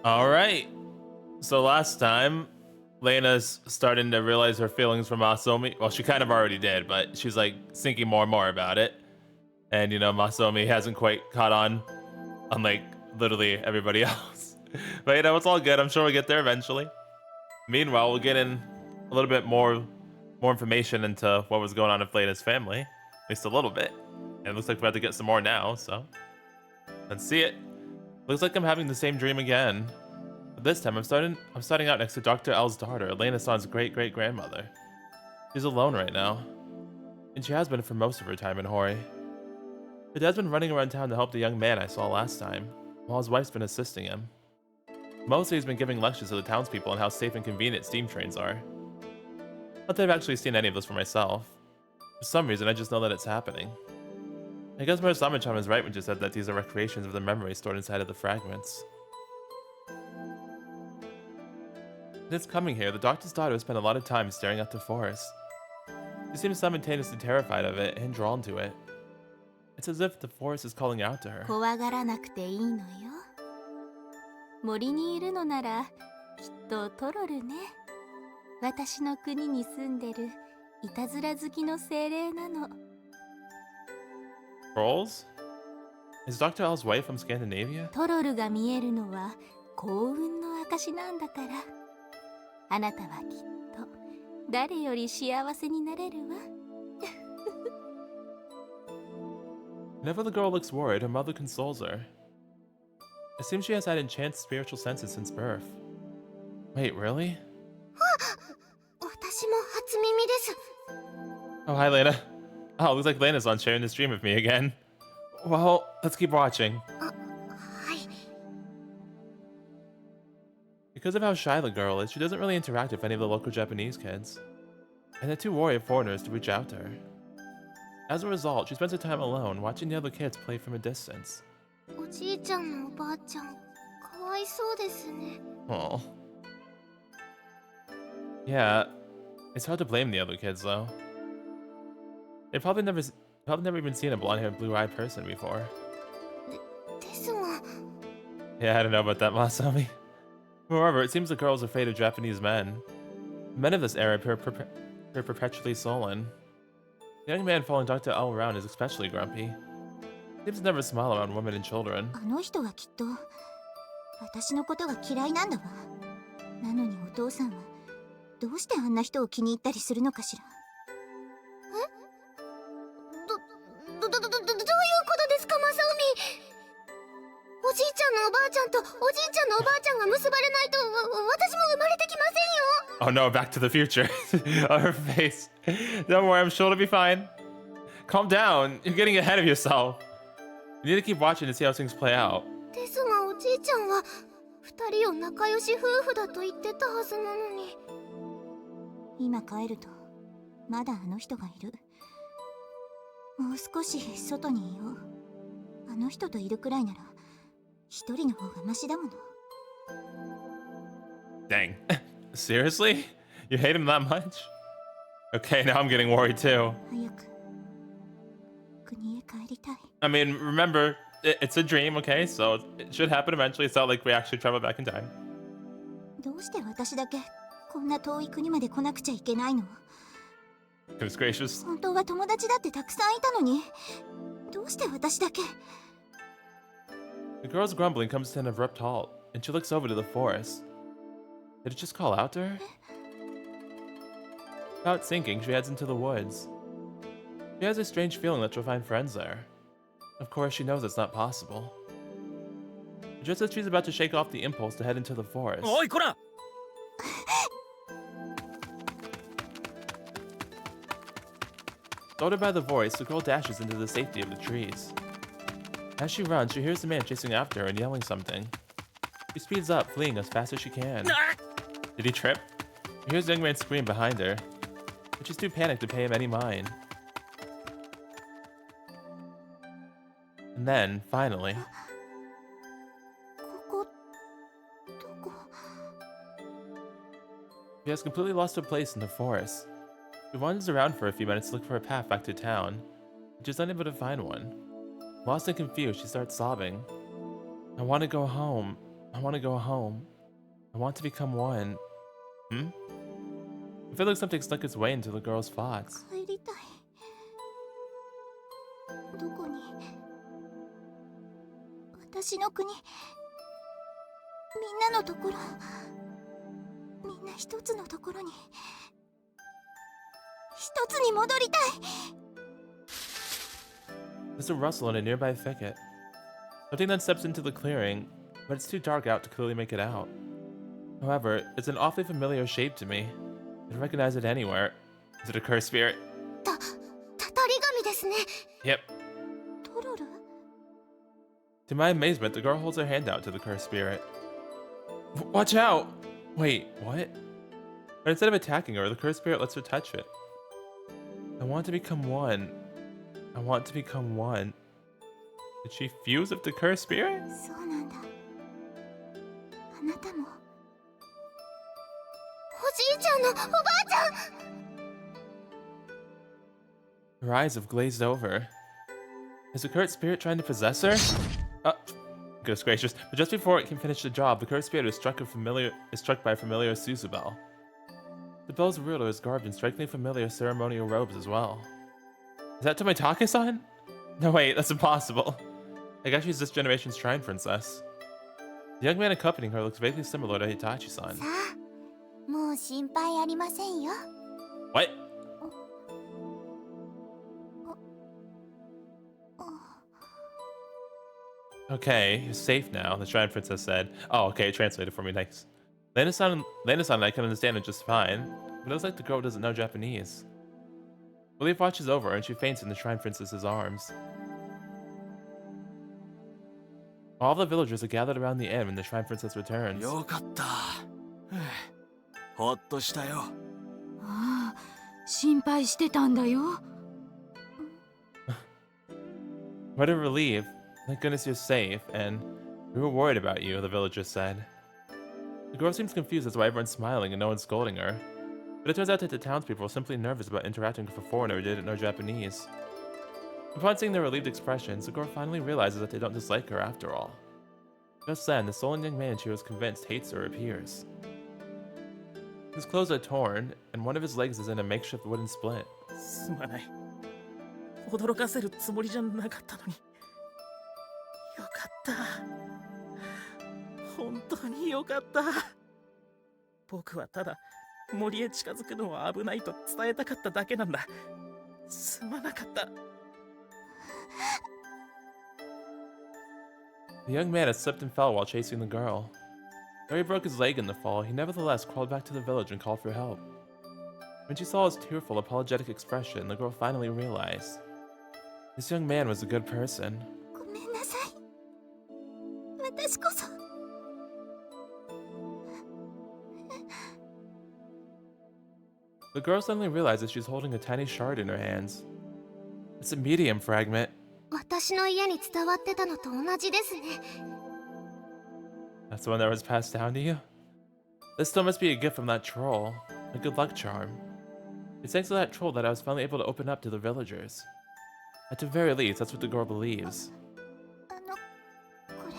All right. So last time, Lena's starting to realize her feelings for Masomi. Well, she kind of already did, but she's like thinking more and more about it. And you know, Masomi hasn't quite caught on, unlike literally everybody else. But you know, it's all good. I'm sure we'll get there eventually. Meanwhile, we'll get in a little bit more information into what was going on with Lena's family, at least a little bit. And it looks like we're about to get some more now. So let's see it. Looks like I'm having the same dream again. But this time, I'm starting out next to Dr. L's daughter, Lena-san's great-great-grandmother. She's alone right now, and she has been for most of her time in Hoori. Her dad's been running around town to help the young man I saw last time, while his wife's been assisting him. Mostly he's been giving lectures to the townspeople on how safe and convenient steam trains are. Not that I've actually seen any of this for myself. For some reason, I just know that it's happening. I guess Murasamemaru was right when she said that these are recreations of the memories stored inside of the fragments. Since coming here, the doctor's daughter has spent a lot of time staring at the forest. She seems simultaneously terrified of it and drawn to it. It's as if the forest is calling out to her. 怖がらなくていいのよ。森にいるのならきっとトロルね。私の国に住んでるいたずら好きの精霊なの。Trolls? Is Dr. L's wife from Scandinavia? トロルが見えるのは幸運の証なんだから。あなたはきっと誰より幸せになれるわ。Whenever the girl looks worried, her mother consoles her. It seems she has had enhanced spiritual senses since birth. Wait, really? 私も初耳です。 Oh, hi, Lena. Oh, looks like Lena's on sharing this dream with me again. Well, let's keep watching. はい。 Because of how shy the girl is, she doesn't really interact with any of the local Japanese kids. And they're too wary of foreigners to reach out to her. As a result, she spends her time alone, watching the other kids play from a distance. おじいちゃんのおばあちゃん、かわいそうですね。 Oh. Yeah, it's hard to blame the other kids, though. They've probably never even seen a blonde-haired, blue-eyed person before. ですが。 Yeah, I don't know about that, Masomi. Moreover, it seems the girl is afraid of Japanese men. Men of this era appear perpetually sullen. The young man following Dr. L around is especially grumpy. He seems to never smile around women and children. あの人はきっと私のことが嫌いなんだわ。なのにお父さんはどうしてあんな人を気に入ったりするのかしら。どういうことですか、マサオミ。おじいちゃんのおばあちゃんとおじいちゃんのおばあちゃんが結ばれないと私も生まれてきませんよ。 Oh no, back to the future. On her face. Don't worry, I'm sure it'll be fine. Calm down. You're getting ahead of yourself. You need to keep watching to see how things play out. ですがおじいちゃんは二人を仲良し夫婦だと言ってたはずなのに。今帰るとまだあの人がいる。もう少し外にいよう。あの人といるくらいなら一人の方がマシだもの。 Dang. Seriously? You hate him that much? Okay, now I'm getting worried too. 早く国へ帰りたい。 I mean, remember, it's a dream, okay? So it should happen eventually. It's not like we actually travel back in time. どうして私だけこんな遠い国まで来なくちゃいけないの？ Goodness gracious. 本当は友達だってたくさんいたのに、どうして私だけ？ The girl's grumbling comes to an abrupt halt, and she looks over to the forest. Did it just call out to her? Without thinking, she heads into the woods. She has a strange feeling that she'll find friends there. Of course, she knows it's not possible. Just as she's about to shake off the impulse to head into the forest. Oi, kora! Startled by the voice, the girl dashes into the safety of the trees. As she runs, she hears the man chasing after her and yelling something. She speeds up, fleeing as fast as she can. Did he trip? She hears the young man scream behind her, but she's too panicked to pay him any mind. And then, finally... ここどこ？ She has completely lost her place in the forest. She wanders around for a few minutes to look for a path back to town, but she's unable to find one. Lost and confused, she starts sobbing. I want to go home. I want to go home. I want to become one. Hmm? I feel like something stuck its way into the girl's thoughts. 帰りたい。どこに？私の国。みんなのところ。みんな一つのところに。一つに戻りたい。There's a rustle in a nearby thicket. Something then steps into the clearing, but it's too dark out to clearly make it out. However, it's an awfully familiar shape to me. I'd recognize it anywhere. Is it a cursed spirit? たたり神ですね。 Yep. トロル？ To my amazement, the girl holds her hand out to the cursed spirit. Watch out! Wait, what? But instead of attacking her, the cursed spirit lets her touch it. I want to become one. I want to become one. Did she fuse with the cursed spirit? そうなんだ。あなたも。おじいちゃんのおばあちゃん。 Her eyes have glazed over. Is the cursed spirit trying to possess her? Goodness gracious. But just before it can finish the job, the cursed spirit is struck by a familiar Suzu bell. The bell's ruler is garbed in strikingly familiar ceremonial robes as well. Is that Tomitake-san? No wait, that's impossible. I guess she's this generation's shrine princess. The young man accompanying her looks vaguely similar to Hitachi-san. さあ、もう心配ありませんよ。 What? Okay, you're safe now, the shrine princess said. Oh, okay, translated for me, thanks. Lena-san and I can understand it just fine, but it looks like the girl doesn't know Japanese. Belief watches over and she faints in the shrine princess's arms. All the villagers are gathered around the inn when the shrine princess returns. よかった。ほっとしたよ。ああ、心配してたんだよ。What a relief. Thank goodness you're safe, and we were worried about you, the villagers said. The girl seems confused as to why everyone's smiling and no one's scolding her. But it turns out that the townspeople were simply nervous about interacting with a foreigner who didn't know Japanese. Upon seeing their relieved expressions, the girl finally realizes that they don't dislike her after all. Just then, the sullen young man she was convinced hates her appears. His clothes are torn, and one of his legs is in a makeshift wooden split. すまない。驚かせるつもりじゃなかったのに。よかった。本当によかった。僕はただ森へ近づくのは危ないと伝えたかっただけなんだ。すまなかった。The young man had slipped and fell while chasing the girl. Though he broke his leg in the fall, he nevertheless crawled back to the village and called for help. When she saw his tearful, apologetic expression, the girl finally realized. This young man was a good person. ごめんなさい。私こそ。 The girl suddenly realizes she's holding a tiny shard in her hands. It's a medium fragment. 私の家に伝わってたのと同じですね。 That's the one that was passed down to you? This still must be a gift from that troll. A good luck charm. It's thanks to that troll that I was finally able to open up to the villagers. At the very least, that's what the girl believes. これ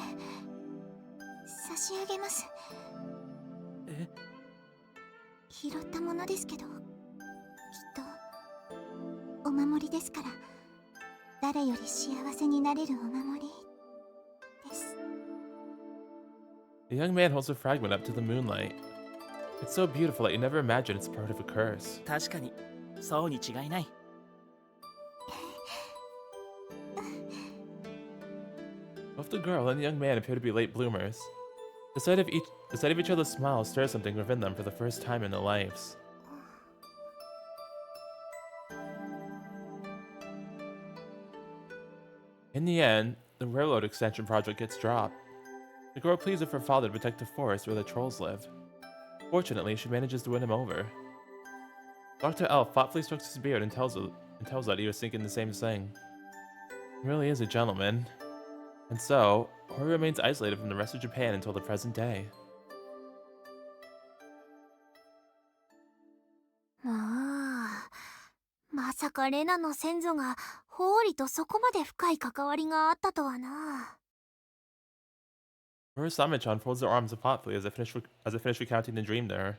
差し上げます。え？拾ったものですけど、きっとお守りですから、誰より幸せになれるお守りです。 The young man holds the fragment up to the moonlight. It's so beautiful that you never imagine it's part of a curse. 確かにそうに違いない。Both the girl and the young man appear to be late bloomers. The sight of each other's smiles stirs something within them for the first time in their lives. In the end, the railroad extension project gets dropped. The girl pleads with her father to protect the forest where the trolls live. Fortunately, she manages to win him over. Dr. Elf thoughtfully strokes his beard and tells that he was thinking the same thing. He really is a gentleman. And so, Hoori remains isolated from the rest of Japan until the present day. まさかレナの先祖がホーリとそこまで深い関わりがあったとはな。Murasamemaru folds their arms thoughtfully as I finish recounting the dream to her.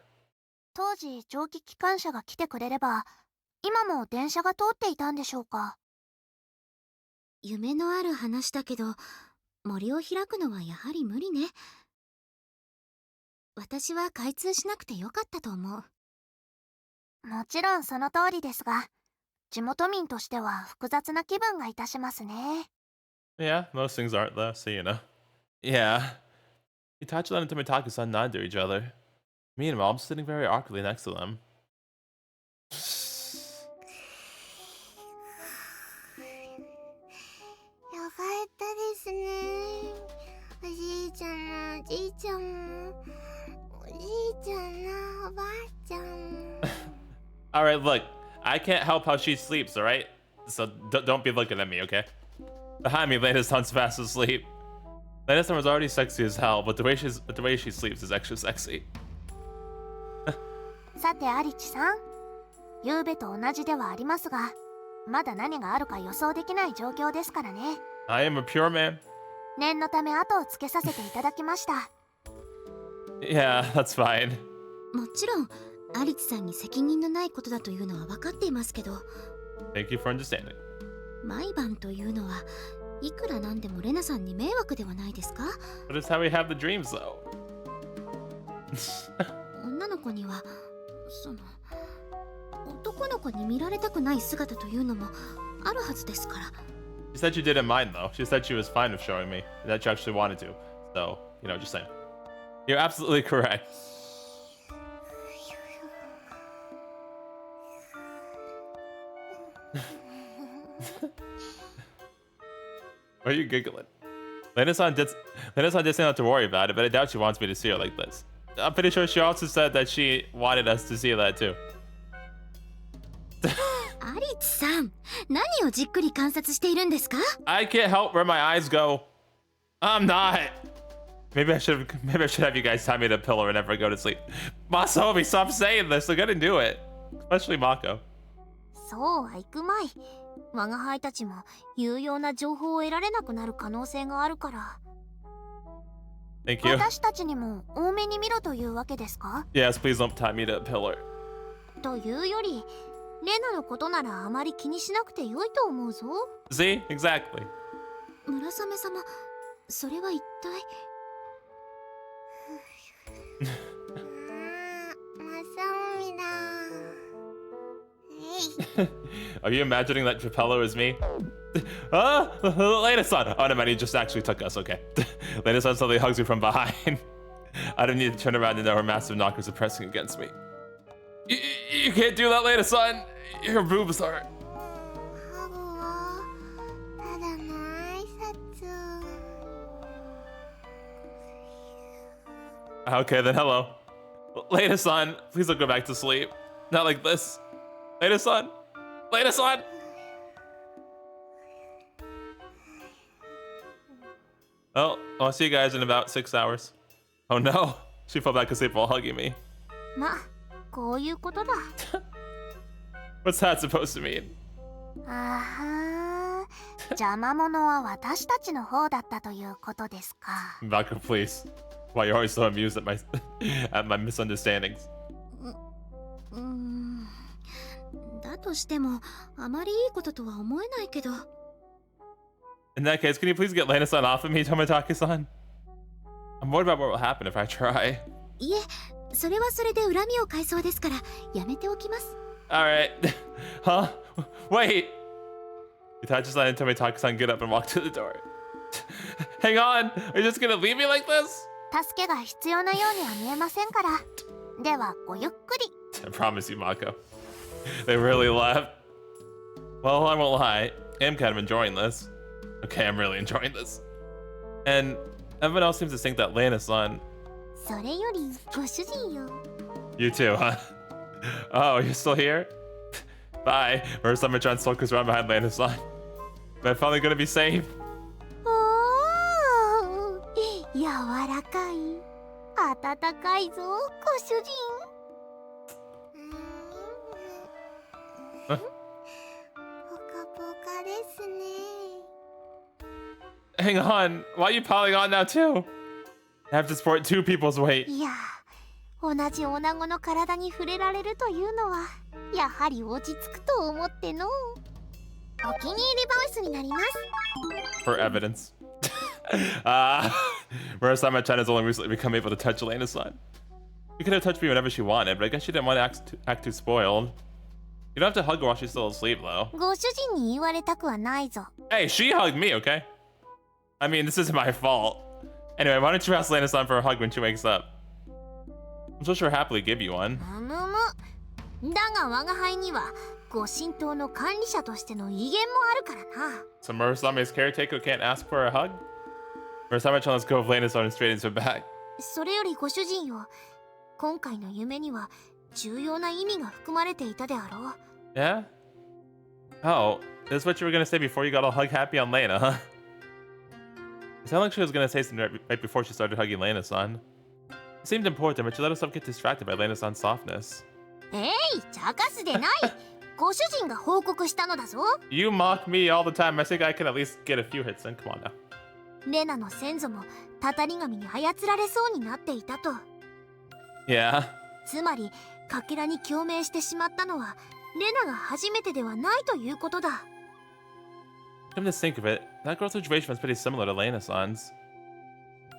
当時蒸気機関車が来てくれれば今も電車が通っていたんでしょうか。夢のある話だけど、森を開くのはやはり無理ね。私は開通しなくてよかったと思う。もちろんその通りですが、地元民としては複雑な気分がいたしますね。Yeah, most things aren't though, so you know. Yeah. Itachi-san and Tomitaki-san nod to each other. Meanwhile, I'm sitting very awkwardly next to them. よかったですね。おじいちゃんもおじいちゃんもおじいちゃんのおばあちゃんも。Alright, look. I can't help how she sleeps, alright? So don't be looking at me, okay? Behind me, Lena-san's fast asleep. Lena-san was already sexy as hell, but the way she sleeps is extra sexy. さてアリチさん、夕べと同じではありますが、まだ何があるか予想できない状況ですからね。I am a pure man. 念のため後をつけさせていただきました。Yeah, that's fine. もちろんアリチさんに責任のないことだというのは分かっていますけど、 Thank you for understanding. 毎晩というのはいくらなんでもレナさんに迷惑ではないですか？ But it's how we have the dreams, though. 女の子にはその男の子に見られたくない姿というのもあるはずですから。 She said she didn't mind, though. She said she was fine with showing me, that she actually wanted to. So, you know, just saying. You're absolutely correct. Why are you giggling? Lena-san did say not to worry about it, but I doubt she wants me to see her like this. I'm pretty sure she also said that she wanted us to see that too. アリチさん、何をじっくり観察しているんですか？ I can't help where my eyes go. I'm not. Maybe I should have you guys tie me to a pillow and never go to sleep. Masomi, stop saying this. They're gonna do it. Especially Mako. そうはいくまい。我が輩たちも有用な情報を得られなくなる可能性があるから。Thank you. 私たちにも多めに見ろというわけですか？ Yes, please don't tie me to a pillar. というより、レナのことならあまり気にしなくてよいと思うぞ。See? Exactly. 村雨様、それは一体。マサオミだ。Are you imagining that Trapello is me? Ah, Lena-san. Oh, no, man, he just actually took us. Okay. Lena-san suddenly hugs me from behind. I don't need to turn around to know her massive knockers are pressing against me. You can't do that, Lena-san. Your boobs are. ハグはただの挨拶。Okay, then hello. Lena-san, please don't go back to sleep. Not like this. Lena-san. Lena-san. Oh, I'll see you guys in about 6 hours. Oh no, she fell back asleep while hugging me. ま、こういうことだ。What's that supposed to mean? あはー、邪魔者は私たちの方だったということですか。Baka, please. Why you're always so amused at my misunderstandings. だとしてもあまりいいこととは思えないけど。In that case, can you please get Lena-san off of me, Tomitaki-san? I'm worried about what will happen if I try. いえ、それはそれで恨みを買いそうですからやめておきます。Alright. Huh? Wait! Itachi-san and Tomitaki-san get up and walk to the door. Hang on! Are you just gonna leave me like this? 助けが必要なようには見えませんから。では、ごゆっくり。I promise you, Mako. They really left. Well, I won't lie. I'm kind of enjoying this. Okay, I'm really enjoying this. And everyone else seems to think that Lena-san... それより、ご主人よ。You too, huh? Oh, you're still here? Bye. Murasamemaru sulkers around behind Lena-san. Am I finally gonna be safe? おー、柔らかい。温かいぞ、ご主人。ポカポカですね。Hang on. Why are you piling on now, too? have to support 2 people's weight. いや同じ女子の体に触れられるというのはやはり落ち着くと思っての。お気に入りボイスになります。 For evidence. Murasamemaru has only recently become able to touch Lena-san. You could have touched me whenever she wanted, but I guess she didn't want to act too spoiled. You don't have to hug her while she's still asleep, though. ご主人に言われたくはないぞ。 Hey, she hugged me, okay? I mean, this isn't my fault. Anyway, why don't you ask Lena-san for a hug when she wakes up? I'm so sure happily give you one. だが我が輩にはご神道の管理者としての威厳もあるからな。 So Murasame's caretaker can't ask for a hug? Murasame-chan, let's go with Lena-san and straight into her back. それよりご主人よ、今回の夢には重要な意味が含まれていたであろう。 Yeah? Oh, this is what you were gonna say before you got all hug happy on Lena, huh? It sounded like she was gonna say something right before she started hugging Lena-san. It seemed important, but she let herself get distracted by Lena-san's softness. 茶化すでない。ご主人が報告したのだぞ。 You mock me all the time. I think I can at least get a few hits in. Come on now. レナの先祖もたたり神に操られそうになっていたと。 Yeah. つまりかけらに共鳴してしまったのはレナが初めてではないということだ。 Come to think of it, that girl's situation was pretty similar to Lena-san's.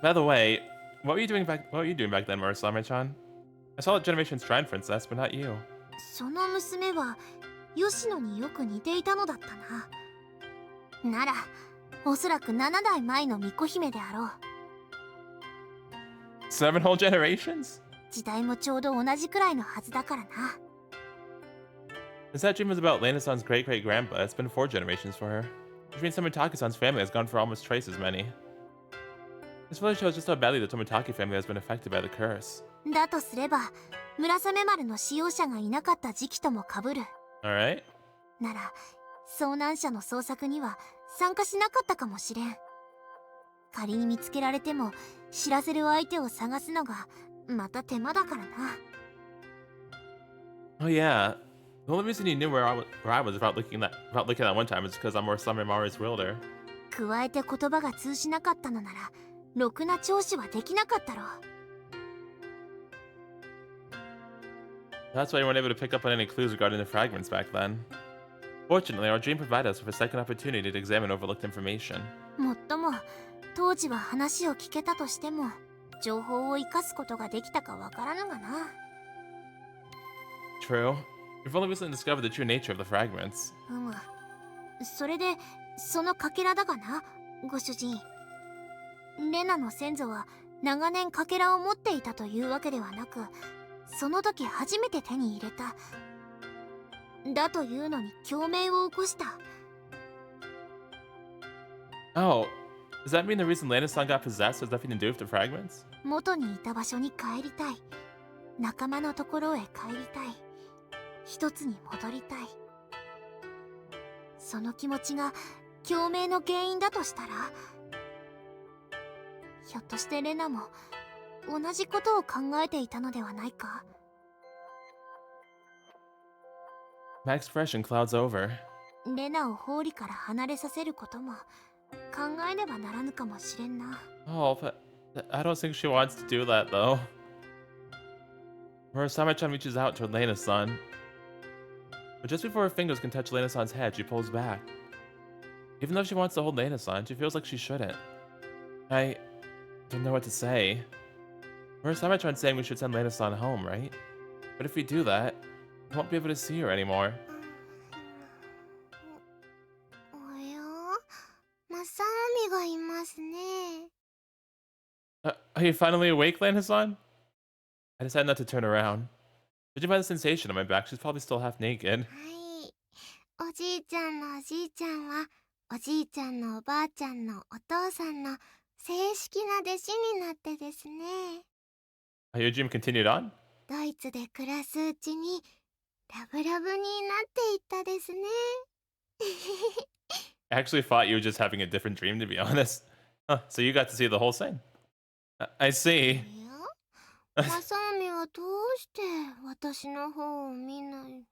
By the way, what were you doing back then, Murasame-chan? I saw that Generation's Shrine Princess, but not you. その娘は吉野によく似ていたのだったな。ならおそらく7代前の巫女姫であろう。 7 whole generations? 時代もちょうど同じくらいのはずだからな。 Since that dream was about Lena-san's great-great-grandpa, it's been 4 generations for her. Which means Tomotake's family has gone for almost twice as many. This really shows just how badly the Tomotate family has been affected by the curse. だとすれば村雨丸の使用者がいなかった時期ともかぶる。 Alright? なら遭難者の捜索には参加しなかったかもしれん。仮に見つけられても知らせる相手を探すのがまた手間だからな。 Oh yeah. The only reason you knew where I was without looking that one time is because I'm Murasamemaru's wielder. 加えて言葉が通じなかったのならろくな聴取はできなかったろう。 That's why you weren't able to pick up on any clues regarding the fragments back then. Fortunately, our dream provided us with a second opportunity to examine overlooked information. もっとも当時は話を聞けたとしても情報を生かすことができたかわからぬがな。 True. We've only recently discovered the true nature of the fragments. それでそのかけらだがな、ご主人。レナの先祖は長年かけらを持っていたというわけではなく、その時初めて手に入れた。だというのに共鳴を起こした。 Oh, does that mean the reason Lena-san got possessed has nothing to do with the fragments? 元にいた場所に帰りたい。仲間のところへ帰りたい。一つに戻りたい。その気持ちが共鳴の原因だとしたら、ひょっとしてレナも同じことを考えていたのではないか。 My expression clouds over. レナをホーリから離れさせることも考えねばならぬかもしれんな。 Oh, but I don't think she wants to do that, though. Murasame-chan reaches out toward Lena-san. But just before her fingers can touch Lena-san's head, she pulls back. Even though she wants to hold Lena-san, she feels like she shouldn't. I don't know what to say. Murasame-chan's saying we should send Lena-san home, right? But if we do that, we won't be able to see her anymore. おや、マサミがいますね。 Are you finally awake, Lena-san? I decided not to turn around. Judging by the sensation on my back, she's probably still half naked. はい。おじいちゃんのおじいちゃんは、おじいちゃんのおばあちゃんのお父さんの正式な弟子になってですね。 Your dream continued on? ドイツで暮らすうちにラブラブになっていったですね。 I actually thought you were just having a different dream, to be honest. Huh, so you got to see the whole thing. I see. マサミはどうして私の方を見ない？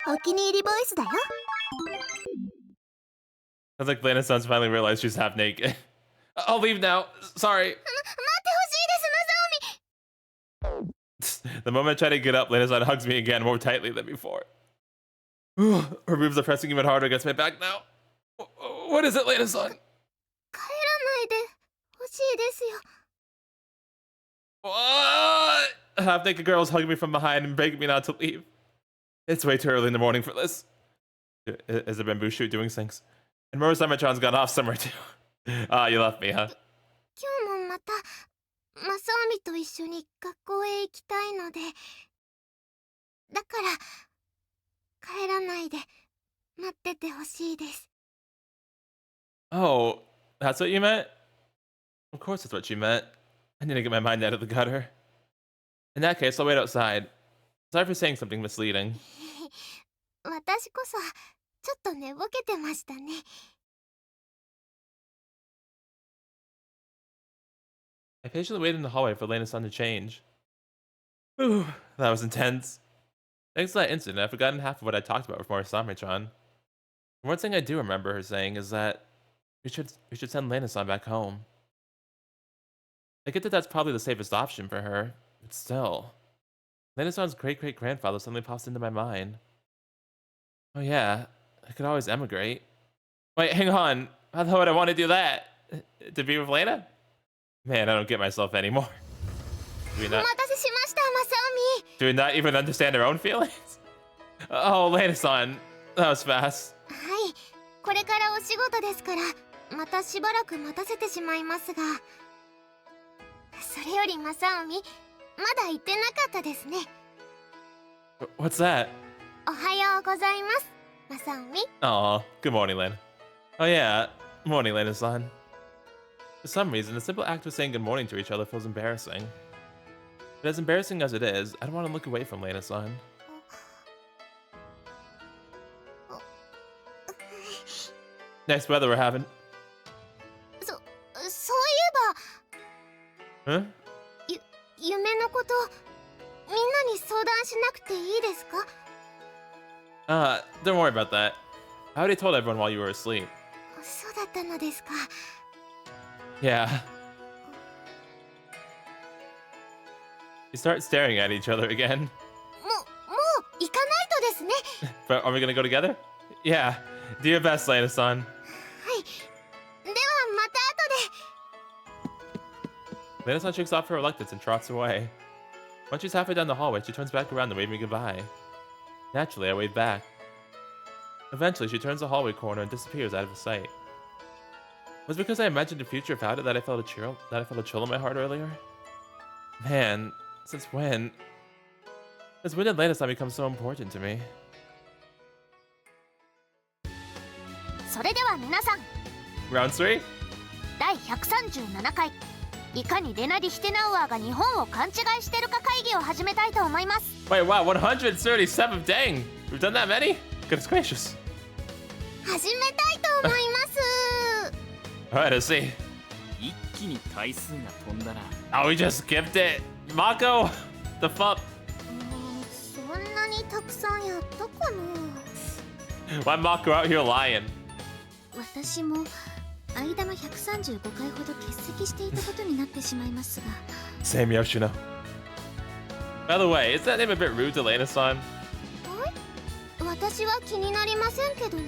お気に入りボイスだよ。 Sounds like Lena-san's finally realized she's half naked. I'll leave now. Sorry. 待ってほしいですマサオミ The moment I try to get up, Lena-san hugs me again more tightly than before. Her boobs are pressing even harder against my back now. What is it, Lena-san? 帰らないでほしいですよ What? Half-naked girls hugging me from behind and begging me not to leave. It's way too early in the morning for this. Is the bamboo shoot doing things? And Murasamemaru's gone off somewhere too. Ah, you left me, huh? 今日もまたマサオミと一緒に学校へ行きたいのでだから帰らないで待っててほしいです Oh, that's what you meant? Of course that's what you meant. I need to get my mind out of the gutter. In that case, I'll wait outside. Sorry for saying something misleading. 私こそちょっと寝ぼけてましたね I patiently waited in the hallway for Lena-san to change. Ooh, that was intense. Thanks to that incident, I've forgotten half of what I talked about with Murasamemaru-chan. One thing I do remember her saying is that we should send Lena-san back home. I get that that's probably the safest option for her, but still. Lena-san's great-great-grandfather suddenly pops into my mind. Oh yeah, I could always emigrate. Wait, hang on. How would I want to do that? To be with Lena? Man, I don't get myself anymore. Do we お not, 待たせしましたマサオミ do we not even understand our own feelings? Oh, Lena-san. That was fast. はいこれからお仕事ですからまたしばらく待たせてしまいますがそれよりマサオミまだ言ってなかったですね What's that? おはようございますマサオミ Aw, good morning, Lena. Oh yeah, morning, Lena-san. For some reason, the simple act of saying good morning to each other feels embarrassing. But as embarrassing as it is, I don't want to look away from Lena-san. Nice weather we're having. そういえ Huh? ば夢のことみんなに相談しなくていいですか Don't worry about that. I already told everyone while you were asleep. そうだったのですか Yeah. We start staring at each other again. もう行かないとですね But are we gonna go together? Yeah. Do your best, Lena-san. はいではまた後で Lena-san shakes off her reluctance and trots away. Once she's halfway down the hallway, she turns back around to wave me goodbye. Naturally, I wave back. Eventually, she turns the hallway corner and disappears out of sight. Was it because I imagined a future without it that I felt a chill in my heart earlier? Man, since when? Since when did Lena-san become so important to me? それでは皆さん Round 3? 第137回いかにレナ・リヒテナウアーが日本を勘違いしてるか会議を始めたいと思います Wait, wow, 137, dang! We've done that many? Goodness gracious. 始めたいと思います Alright, let's see. 一気に回数が飛んだな。 Oh, we just skipped it. Mako, the fuck? そんなにたくさんやったかな Why Mako out here lying? 私も間の135回ほど欠席していたことになってしまいますが Same Yoshino. By the way, is that name a bit rude to Lena-san? 私は気になりませんけどね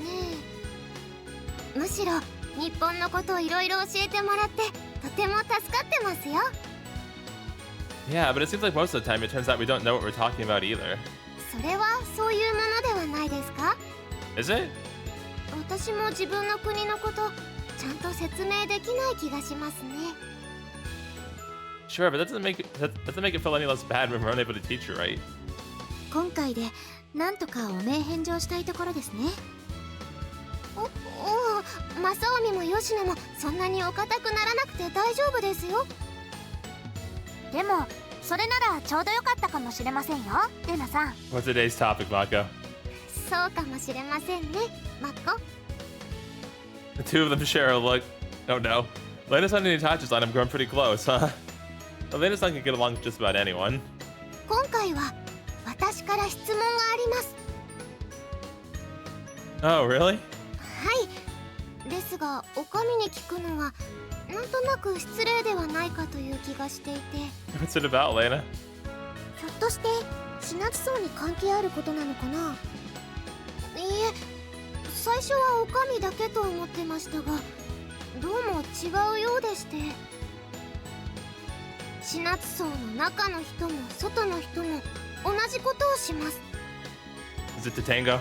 むしろ日本のことをいろいろ教えてもらってとても助かってますよ Yeah, but it seems like most of the time it turns out we don't know what we're talking about either. それはそういうものではないですか Is it? 私も自分の国のことちゃんと説明できない気がしますね Sure, but that doesn't make it feel any less bad when we're unable to teach you right. 今回でなんとかお名返上したいところですねおマサオミもヨシノもそんなにお堅くならなくて大丈夫ですよでもそれならちょうどよかったかもしれませんよレナさん What's today's topic, Mako? そうかもしれませんねマッコ The two of them share a look. Oh no. Lena-san and Itachi's on him grown pretty close, huh? Well, Lena-san can get along with just about anyone. 今回は私から質問があります Oh, really? はいですがお上に聞くのはなんととなく失礼ではないかという気がしていて。 What's it about, Lena? ひょっとして死なつそうに関係あることなのかな。いいえ、最初はお上だけと思ってましたが、どうも違うようでして。死なつそうの中の人も外の人も同じことをします。 Is it the tango?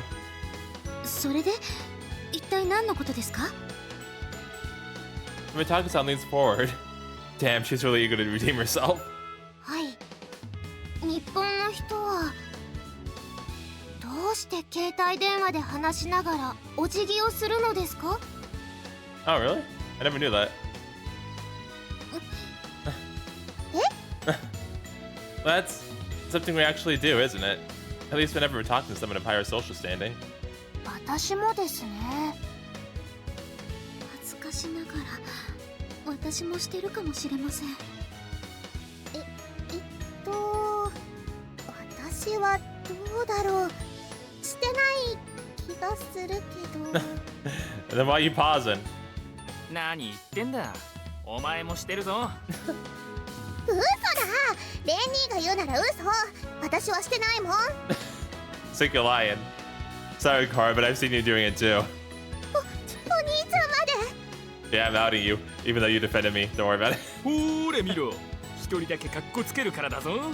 それで一体何のことですか？ Mitake-san leans forward. Damn, she's really eager to redeem herself. はい、日本の人はどうして携帯電話で話しながらお辞儀をするのですか？ Oh, really? I never knew that. That's something we actually do, isn't it? At least whenever we're talking to someone of higher social standing. 私もですね。恥ずかしながら私もしてるかもしれません。私はどうだろう。してない気がするけど。Then why are you pausing? 何言ってんだ。お前もしてるぞ。嘘だ。レンニーが言うなら嘘。私はしてないもん。It's like you're lying. Sorry, Cara, but I've seen you doing it too. お兄ちゃんまで。 Yeah, I'm outing you, even though you defended me. Don't worry about it. ほーれ見ろ。一人だけカッコつけるからだぞ。何よ。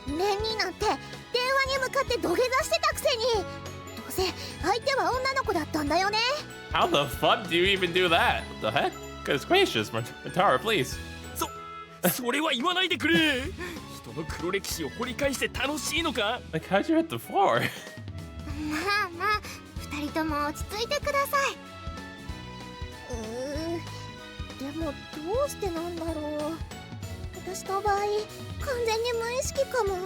レンニーなんて電話に向かって土下座してたくせに。どうせ相手は女の子だったんだよね。 How the fuck do you even do that? What the heck? Goodness gracious, Matara, please. それは言わないでくれ。人の黒歴史を掘り返して楽しいのか？ Like, how'd you hit the floor? まあまあ、二人とも落ち着いてください。でもどうしてなんだろう。私の場合、完全に無意識かも。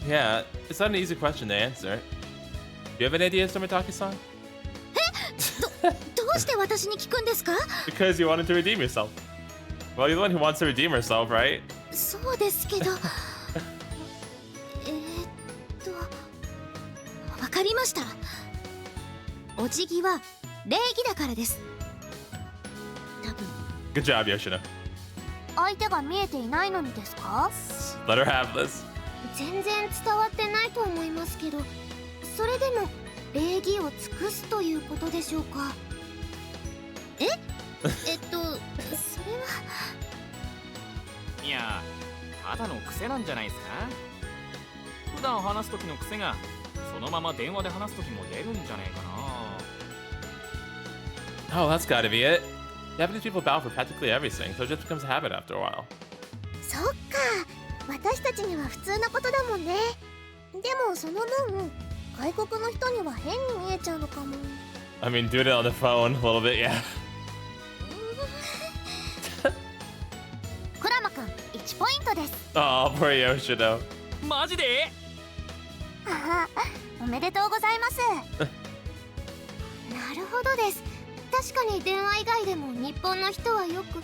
Yeah, it's not an easy question to answer. Do you have any ideas, Tomitaki-san? どうして私に聞くんですか？ Because you wanted to redeem yourself. Well, you're the one who wants to redeem herself, right? そうですけどわかりました。お辞儀は礼儀だからです。多分。 Good job, Yoshino. 相手が見えていないのにですか？ Let her have this. 全然伝わってないと思いますけど、それでも礼儀を尽くすということでしょうか？それは。いや、ただの癖なんじゃないですか？普段話す時の癖がそのまま電話で話す時も出るんじゃねえかな。 Oh, that's gotta be it. Japanese people bow for practically everything, so it just becomes a habit after a while. そっか、私たちには普通のことだもんね。でもその分、外国の人には変に見えちゃうのかも。 I mean, doing it on the phone a little bit, yeah. クラマくん、1ポイントです。 Oh, poor Yoshino. マジで？おめでとうございます。なるほどです。確かに電話以外でも日本の人はよく。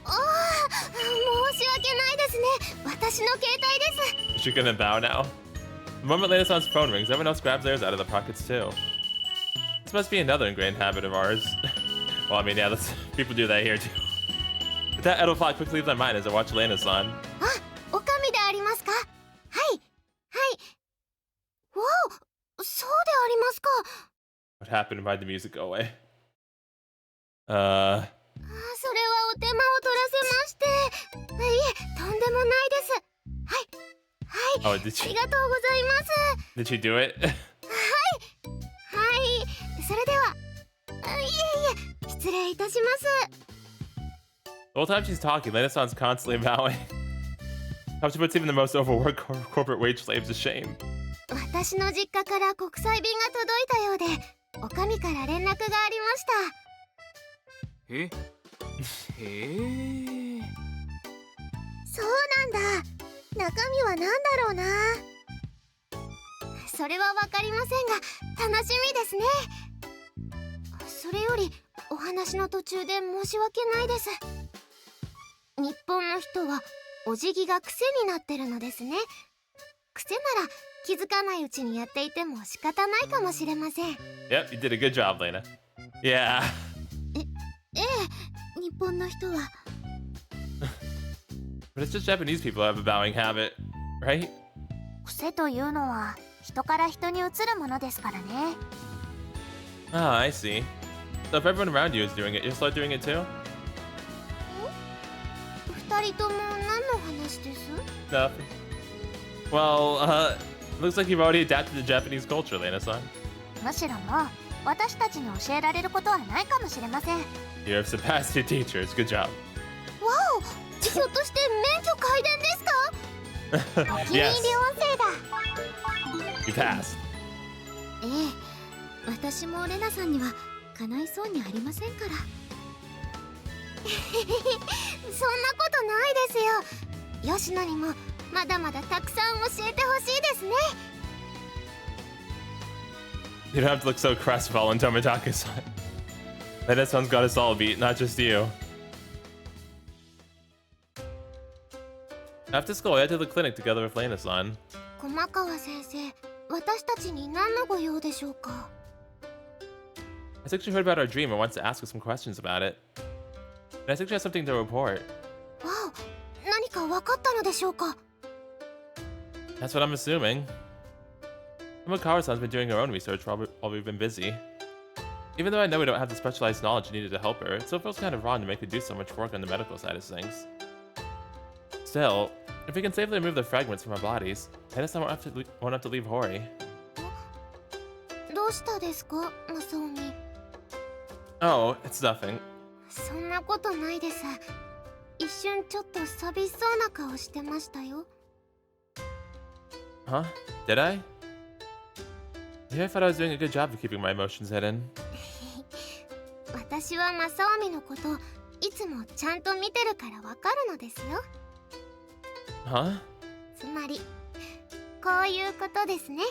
申し訳ないですね。私の携帯です。 Is she gonna bow now? The moment Lena-san's phone rings, everyone else grabs theirs out of the pockets too. This must be another ingrained habit of ours. Well, I mean, yeah, people do that here too. But that idle thought quickly leaves my mind as I watch Lena-san. おかみでありますか？はい、はい。わお、そうでありますか。 What happened? Why'd the music go away? それはお手間を取らせまして。いえ、とんでもないです。はい、はい。Oh, did あ she? りがとうございます。 Did she do it? はい、それでは。いえいえ、失礼いたします。 The whole time she's talking, Lena-san's constantly bowing. How she puts even the most overworked corporate wage slaves to shame. 私の実家から国際便が届いたようで、おかみから連絡がありました。へえ。そうなんだ。中身は何だろうな。それはわかりませんが、楽しみですね。それよりお話の途中で申し訳ないです。日本の人はお辞儀が癖になってるのですね。癖なら気づかないうちにやっていても仕方ないかもしれません。 Yep, you did a good job, Lena. Yeah. ええ、日本の人は But it's just Japanese people who have a bowing habit, right? 癖というのは人から人に移るものですからね。 Ah, I see. So if everyone around you is doing it, you'll start doing it too? 二人とも何の話です？ Nothing. Well, looks like you've already adapted to Japanese culture, Lena-san. むしろもう私たちに教えられることはないかもしれません。 You have surpassed your teachers. Good job. わお、ひょっとして免許改伝ですか？お気に入り Yes, 音声だ。 you passed. ええ、私もレナさんには叶いそうにありませんから。そんなことないですよ。吉野にもまだまだたくさん教えてほしいですね。 You don't have to look so crestfallen, Tomitake-san. Lena-san's got us all beat, not just you. After school, I head to the clinic together with Lena-san. 駒川先生、私たちに何のご用でしょうか？ I think she heard about our dream and wants to ask us some questions about it. And I think she has something to report. わお、何か分かったのでしょうか？ That's what I'm assuming. Tomokawa-san's been doing her own research while we've been busy. Even though I know we don't have the specialized knowledge needed to help her, it still feels kind of wrong to make her do so much work on the medical side of things. Still, if we can safely remove the fragments from our bodies, Lena-san won't have to leave Hoori. どうしたですか、マサオミ？ Oh, it's nothing. そんなことないです。一瞬ちょっと寂しそうな顔してましたよ。 Huh? Did I? Maybe I thought I was doing a good job of keeping my emotions hidden. 私はマサオミのこといつもちゃんと見てるからわかるのですよ。 Huh? つまりこういうことですね。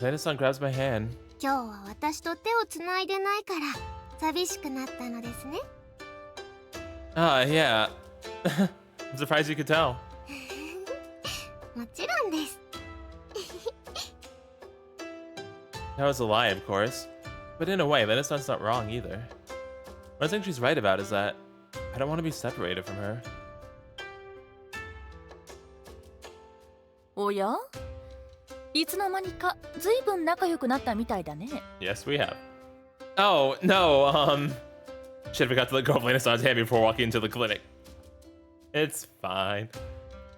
Lena-san grabs my hand. 今日は私と手をつないでないから寂しくなったのですね。 Ah, yeah. I'm surprised you could tell. もちろんです。 That was a lie, of course. But in a way, Lena-san's not wrong either. One thing she's right about is that I don't want to be separated from her. おや？いつの間にかずいぶん仲良くなったみたいだね。 Yes, we have. Oh, no, should have forgot to let go of Lena-san's hand before walking into the clinic. It's fine.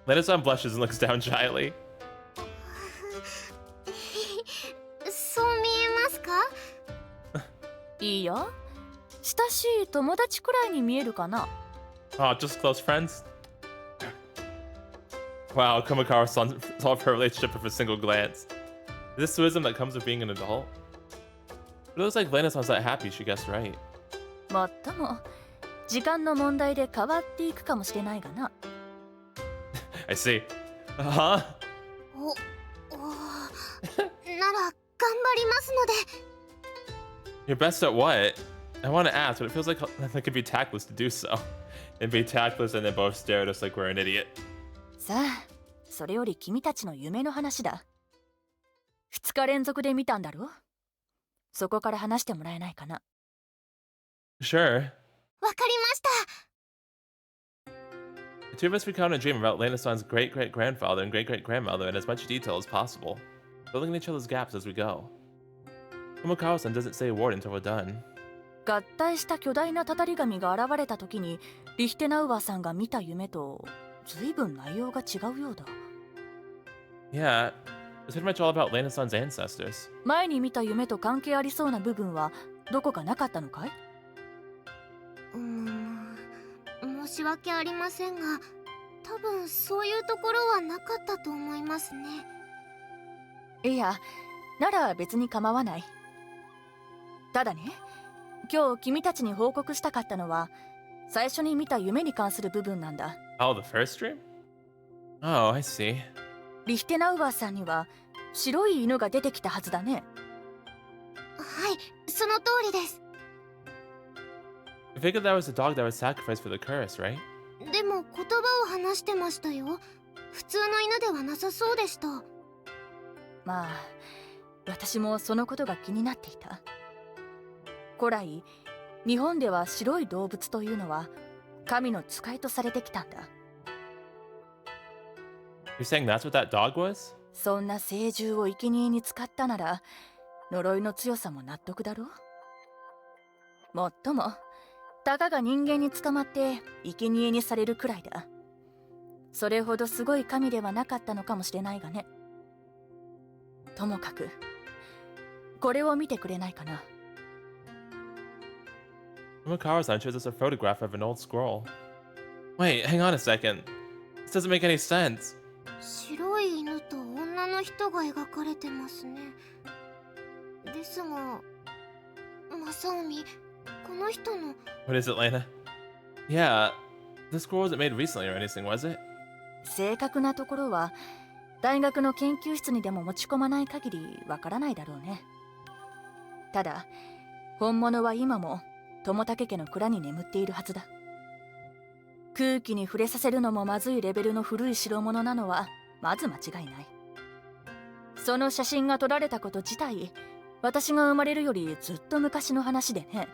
Lena-san blushes and looks down shyly. そう見えますか？いいよ。親しい友達くらいに見えるかな。 Oh, just close friends? Wow, Komakawa-san solved her relationship with a single glance. Is this wisdom that comes with being an adult? It looks like Lena-san's not happy she guessed right. もっとも時間の問題で変わっていくかもしれないがな。I see. Huh? お、なら頑張りますので。 You're best at what? I want to ask, but it feels like it could be tactless to do so. It'd be tactless and then both stare at us like we're an idiot. さあ、それより君たちの夢の話だ。2日連続で見たんだろ？そこから話してもらえないかな。 Sure. わかりました。 The two of us recount a dream about Lena-san's great-great-grandfather and great-great-grandmother in as much detail as possible, filling in each other's gaps as we go. Komakawa-san doesn't say a word until we're done. 合体した巨大なたたり神が現れた時にリヒテナウアーさんが見た夢とずいぶん内容が違うようだ。 Yeah, it's pretty much all about Lena-san's ancestors. 前に見た夢と関係ありそうな部分はどこかなかったのかい？申し訳ありませんが、多分そういうところはなかったと思いますね。いや、なら別に構わない。ただね、今日君たちに報告したかったのは最初に見た夢に関する部分なんだ。 Oh, the first dream? Oh, I see. リヒテナウアーさんには白い犬が出てきたはずだね。はい、その通りです。 I figured that was the dog that was sacrificed for the curse, right? でも言葉を話してましたよ。普通の犬ではなさそうでした。まあ私もそのことが気になっていた。古来日本では白い動物というのは神の使いとされてきたんだ。 You're saying that's what that dog was? そんな聖獣を生贄に使ったなら呪いの強さも納得だろう。もっともたかが人間に捕まって生贄にされるくらいだ。それほどすごい神ではなかったのかもしれないがね。ともかくこれを見てくれないかな。Murasamemaru shows us a photograph of an old scroll. Wait, hang on a second. This doesn't make any sense. 白い犬と女の人が描かれてますね。ですが、マサオミ、この人の。What is it, Lena? Yeah, the scroll wasn't made recently or anything, was it? 正確なところは大学の研究室にでも持ち込まない限りわからないだろうね。ただ本物は今も友武家の蔵に眠っているはずだ。空気に触れさせるのもまずいレベルの古い代物なのはまず間違いない。その写真が撮られたこと自体私が生まれるよりずっと昔の話でね。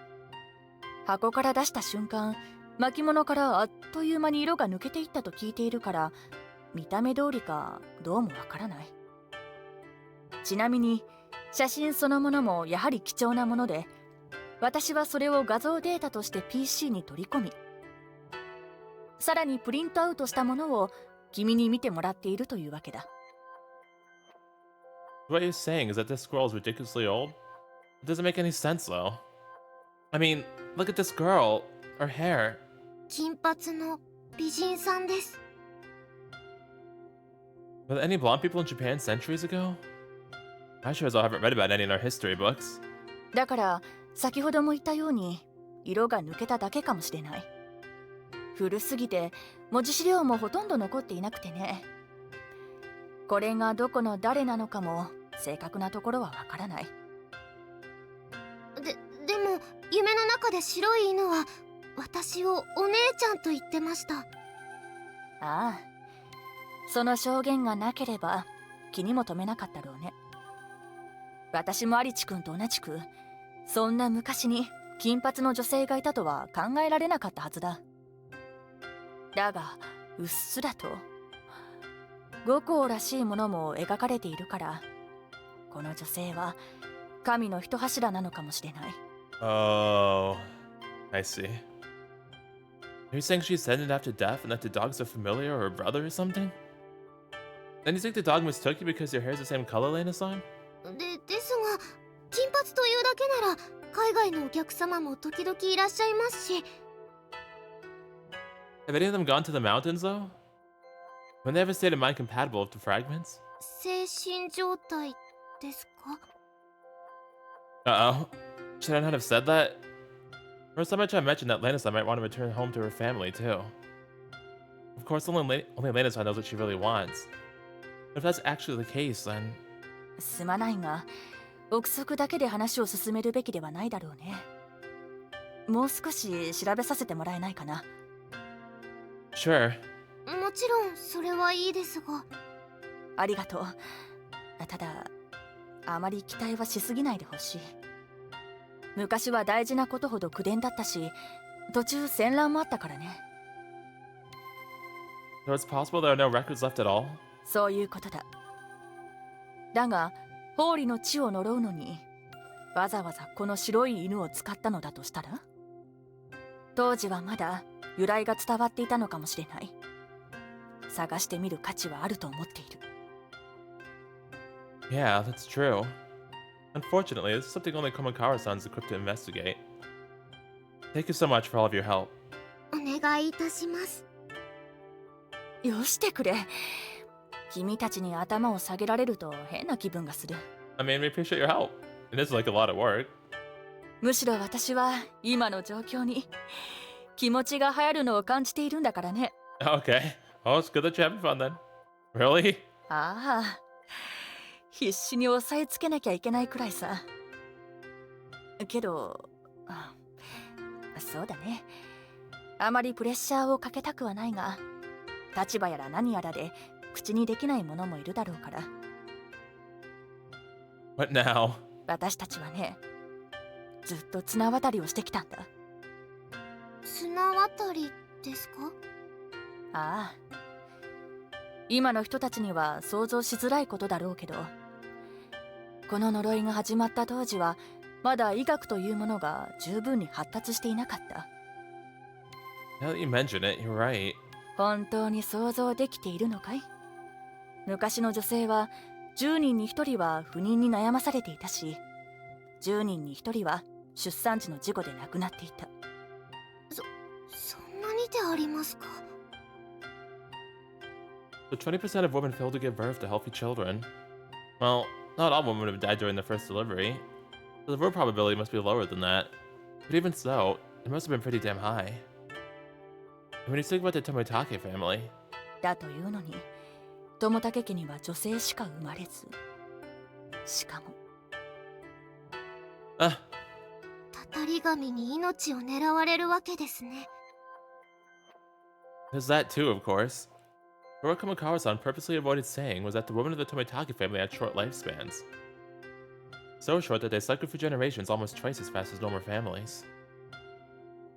箱から出した瞬間巻物からあっという間に色が抜けていったと聞いているから見た目通りかどうもわからない。ちなみに写真そのものもやはり貴重なもので私はそれを画像データとして PC に取り込みさらにプリントアウトしたものを君に見てもらっているというわけだ。 What you're saying is that this scroll is ridiculously old? It doesn't make any sense though. I mean, look at this girl. Her hair. 金髪の美人さんです。Were there any blonde people in Japan centuries ago? I sure as I haven't read about any in our history books. だから先ほども言ったように色が抜けただけかもしれない。古すぎて文字資料もほとんど残っていなくてね。これがどこの誰なのかも正確なところはわからない。でも夢の中で白い犬は私をお姉ちゃんと言ってました。ああ、その証言がなければ気にも留めなかったろうね。私もアリチ君と同じくそんな昔に金髪の女性がいたとは考えられなかったはずだ。だがうっすらと五行らしいものも描かれているからこの女性は神の一柱なのかもしれない。 Oh, I see. Are you saying she's sentient after death and that the dogs are familiar or her brother or something? Then you think the dog mistook you because your hair is the same color, Lena-san? ですが金髪というだけなら海外のお客様も時々いらっしゃいますし。 Have any of them gone to the mountains though? When they have a state of mind compatible with the fragments? 精神状態ですか？ Uh-oh. Should I not have said that? First time I tried to mention that Lena-san might want to return home to her family too. Of course, only Lena-san knows what she really wants. But if that's actually the case, then... すまないが憶測だけで話を進めるべきではないだろうね。もう少し調べさせてもらえないかな。 Sure. もちろんそれはいいですが。ありがとう。ただあまり期待はしすぎないでほしい。昔は大事なことほど口伝だったし途中戦乱もあったからね。 So it's possible there are no records left at all? そういうことだ。だがホーリの地を呪うのにわざわざこの白い犬を使ったのだとしたら当時はまだ由来が伝わっていたのかもしれない。探してみる価値はあると思っている。 Yeah, that's true. Unfortunately, this is something only Komakawa-san's equipped to investigate. Thank you so much for all of your help. お願いいたします。よしてくれ。君たちに頭を下げられると変な気分がする。 I mean, we appreciate your help. It is like a lot of work. むしろ私は今の状況に気持ちが流行るのを感じているんだからね。 Okay. Oh, it's good that you're having fun then. Really? ああ、必死に押さえつけなきゃいけないくらいさ。けど、そうだね。あまりプレッシャーをかけたくはないが、立場やら何やらで口にできない者もいるだろうから。What now? 私たちはね、ずっと綱渡りをしてきたんだ。綱渡りですか？ああ、今の人たちには想像しづらいことだろうけど、この呪いが始まった当時はまだ医学というものが十分に発達していなかった。 Now that you mention it, you're right. 本当に想像できているのかい？昔の女性は10人に1人は不妊に悩まされていたし、10人に1人は出産時の事故で亡くなっていた。そんなにでありますか？ So 20% of women fail to give birth to healthy children. Well, not all women have died during the first delivery. So the real probability must be lower than that. But even so, it must have been pretty damn high. And when you think about the Tomitake family, だというのに、友武家には女性しか生まれず、しかもah, たたり神に命を狙われるわけですね。 there's that too, of course. But what Kamikawa-san purposely avoided saying was that the women of the Tomitake family had short lifespans. So short that they cycled through generations almost twice as fast as normal families.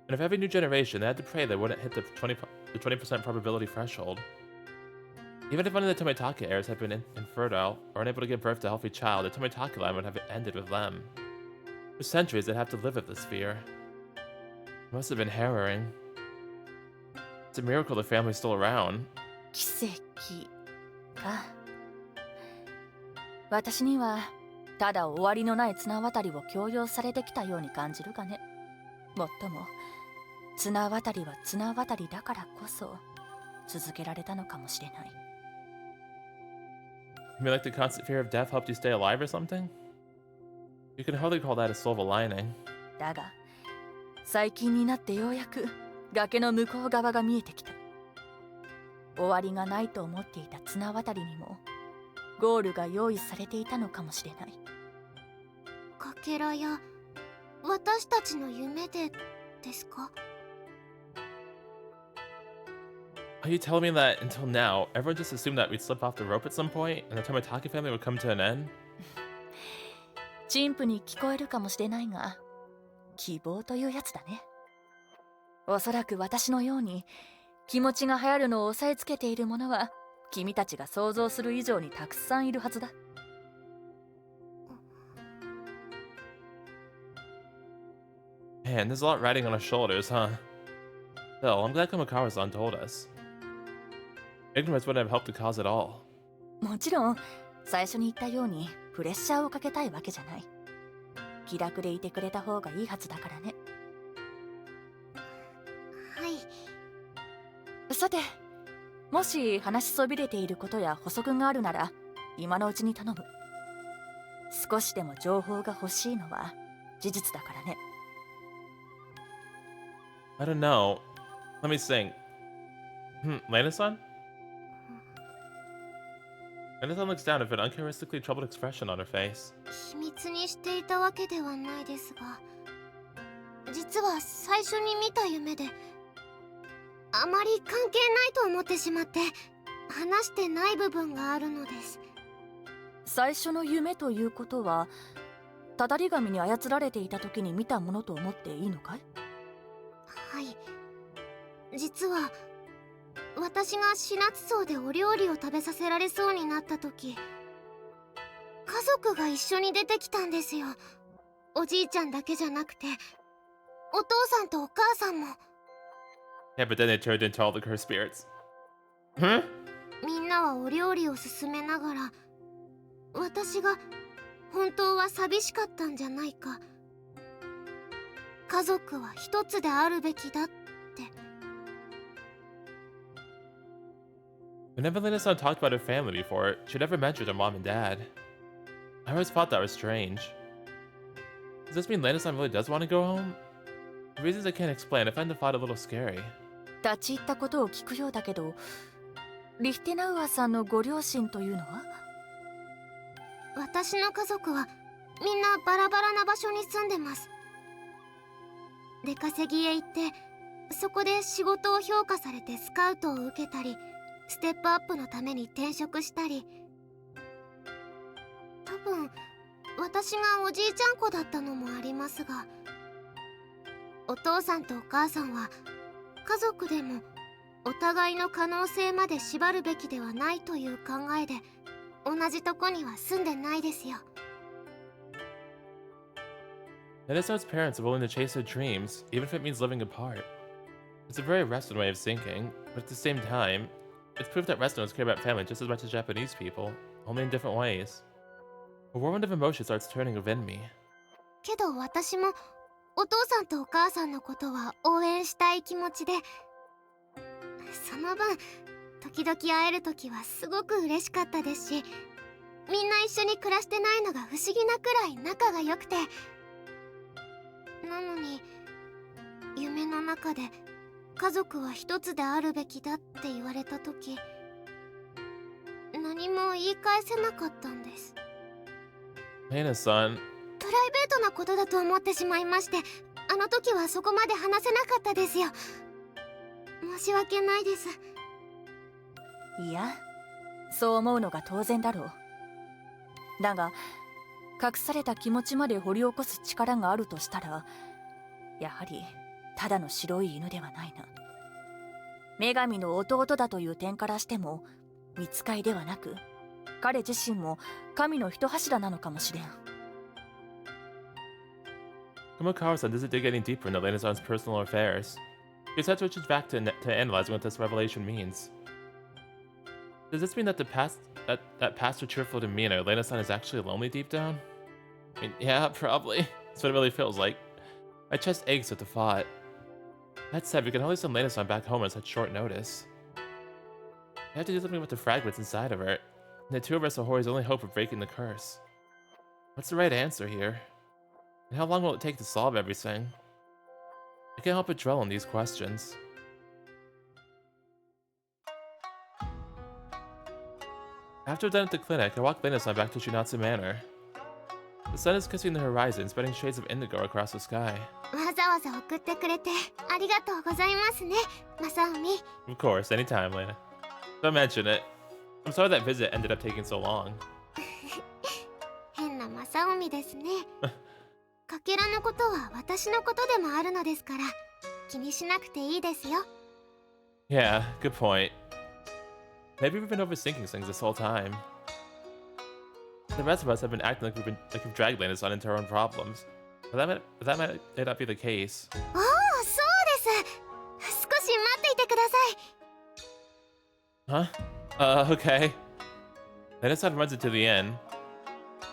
And if every new generation, they had to pray they wouldn't hit the 20% probability threshold. Even if one of the Tomitake heirs had been infertile or unable to give birth to a healthy child, the Tomitake line would have ended with them. For centuries, they'd have to live with this fear. It must have been harrowing. It's a miracle the family's still around. 奇跡か。私にはただ終わりのない綱渡りを強要されてきたように感じるがね。もっとも綱渡りは綱渡りだからこそ続けられたのかもしれない。 You mean like the constant fear of death helped you stay alive or something? You can hardly call that a silver lining. だが最近になってようやく崖の向こう側が見えてきた。終わりがないと思っていた綱渡りにもゴールが用意されていたのかもしれない。かけらや私たちの夢でですか？ Are you telling me that until now, everyone just assumed that we'd slip off the rope at some point and the Tomitake family would come to an end? 陳腐に聞こえるかもしれないが、希望というやつだね。おそらく私のように気持ちが流行るのを抑えつけている者は君たちが想像する以上にたくさんいるはずだ。Man, there's a lot riding on our shoulders, huh? Still, I'm glad Kamikawa-san told us. Ignorance wouldn't have helped the cause at all. もちろん最初に言ったようにプレッシャーをかけたいわけじゃない。気楽でいてくれた方がいいはずだからね。はい。さて、もし話しそびれていることや補足があるなら今のうちに頼む。少しでも情報が欲しいのは事実だからね。I don't know. Let me think. Lena-san? Lena-san looks down with an uncharacteristically troubled expression on her face. 秘密にしていたわけではないですが、実は最初に見た夢であまり関係ないと思ってしまって話してない部分があるのです。最初の夢ということはたたり神に操られていた時に見たものと思っていいのかい？はい。実は私がシナツ荘でお料理を食べさせられそうになった時、家族が一緒に出てきたんですよ。おじいちゃんだけじゃなくてお父さんとお母さんも。 Yeah, but then they turned into all the cursed spirits. みんなはお料理を勧めながら、私が本当は寂しかったんじゃないか、家族は一つであるべきだって。 Whenever Lena-san talked about her family before, she never mentioned her mom and dad. I always thought that was strange. Does this mean Lena-san really does want to go home? For reasons I can't explain, I find the thought a little scary. 立ち入ったことを聞くようだけど、リヒテナウアさんのご両親というのは？私の家族はみんなバラバラな場所に住んでます。出稼ぎへ行ってそこで仕事を評価されてスカウトを受けたり、ステップアップのために転職したり、多分私がおじいちゃん子だったのもありますが、お父さんとお母さんは家族でもお互いの可能性まで縛るべきではないという考えで同じとこには住んでないですよ。Neko's parents are willing to chase their dreams, even if it means living apart. It's a very Western way of thinking, but at the same time, it's proof that Westerners care about family just as much as Japanese people, only in different ways. A whirlwind of emotion starts turning within me. けど私もお父さんとお母さんのことは応援したい気持ちで、その分時々会える時はすごく嬉しかったですし、みんな一緒に暮らしてないのが不思議なくらい仲が良くて、なのに夢の中で家族は一つであるべきだって言われた時、何も言い返せなかったんです。Lena-san. プライベートなことだと思ってしまいまして、あの時はそこまで話せなかったですよ。申し訳ないです。いや、そう思うのが当然だろう。だが隠された気持ちまで掘り起こす力があるとしたら、やはりただの白い犬ではないな。女神の弟だという点からしても見つかりではなく、彼自身も神の一柱なのかもしれん。Kumakawa-san doesn't dig any deeper into Lena-san's personal affairs. He instead switches back to analyzing what this revelation means. Does this mean that that past her cheerful demeanor, Lena-san is actually lonely deep down? I mean, yeah, probably. That's what it really feels like. My chest aches at the thought. That said, we can only send Lena-san back home on such short notice. We have to do something with the fragments inside of her, and the two of us are Hoori's only hope of breaking the curse. What's the right answer here? And how long will it take to solve everything? I can't help but dwell on these questions. After we're done at the clinic, I walk Lena-san back to Shinatsu Manor. The sun is kissing the horizon, spreading shades of indigo across the sky. わざわざ送ってくれてありがとうございますね、マサオミ。 Of course, anytime, Lena. Don't mention it. I'm sorry that visit ended up taking so long. 変なマサオミですね。かけらのことは私のことでもあるのですから、気にしなくていいですよ。Yeah, good point. Maybe we've been overthinking things this whole time. The rest of us have been acting like we've dragged Lena-san into our own problems. But that might not be the case. おお、そうです。少し待っていてください。Huh? Okay. Lena-san runs into the inn.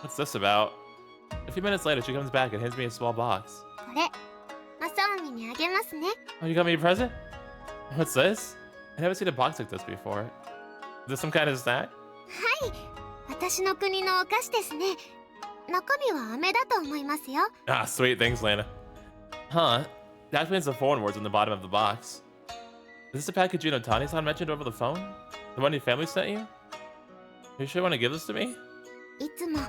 What's this about? A few minutes later, she comes back and hands me a small box. これ、マサオミにあげますね。 Oh, you got me a present? What's this? I never seen a box like this before. Is this some kind of snack? はい、私の国のお菓子ですね。中身は飴だと思いますよ。 Ah, sweet, thanks, Lena. Huh? That explains the foreign words on the bottom of the box. Is this the package Tani-san mentioned over the phone? The one your family sent you? You sure want to give this to me? いつも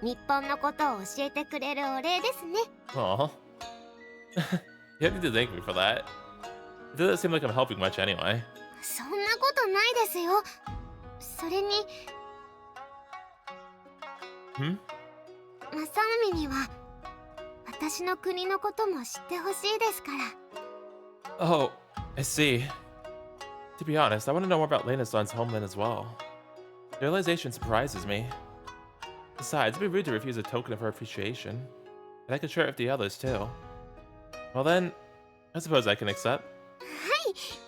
日本のことを教えてくれるお礼ですね。 Aw. You don't need to thank me for that. It doesn't seem like I'm helping much anyway. そんなことないですよ。それに、マサオミには私の国のことも知ってほしいですから。 Oh, I see. To be honest, I want to know more about Lena-san's homeland as well. The realization surprises me. Besides, it'd be rude to refuse a token of her appreciation. And I could share it with the others too. Well then, I suppose I can accept. は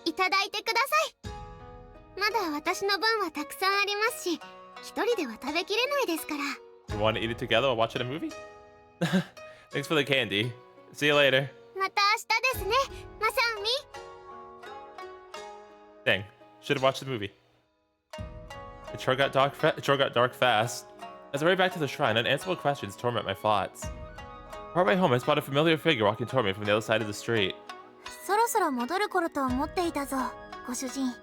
い、いただいてください。まだ私の分はたくさんありますし、一人では食べきれないですから。 You want to eat it together while watching a movie? Thanks for the candy. See you later. また明日ですね、マサオミ。 Dang, should have watched the movie. It sure got dark fast. As I ran back to the shrine, unanswerable questions torment my thoughts. On our way home, I spotted a familiar figure walking toward me from the other side of the street. そろそろ戻る頃と思っていたぞ、ご主人。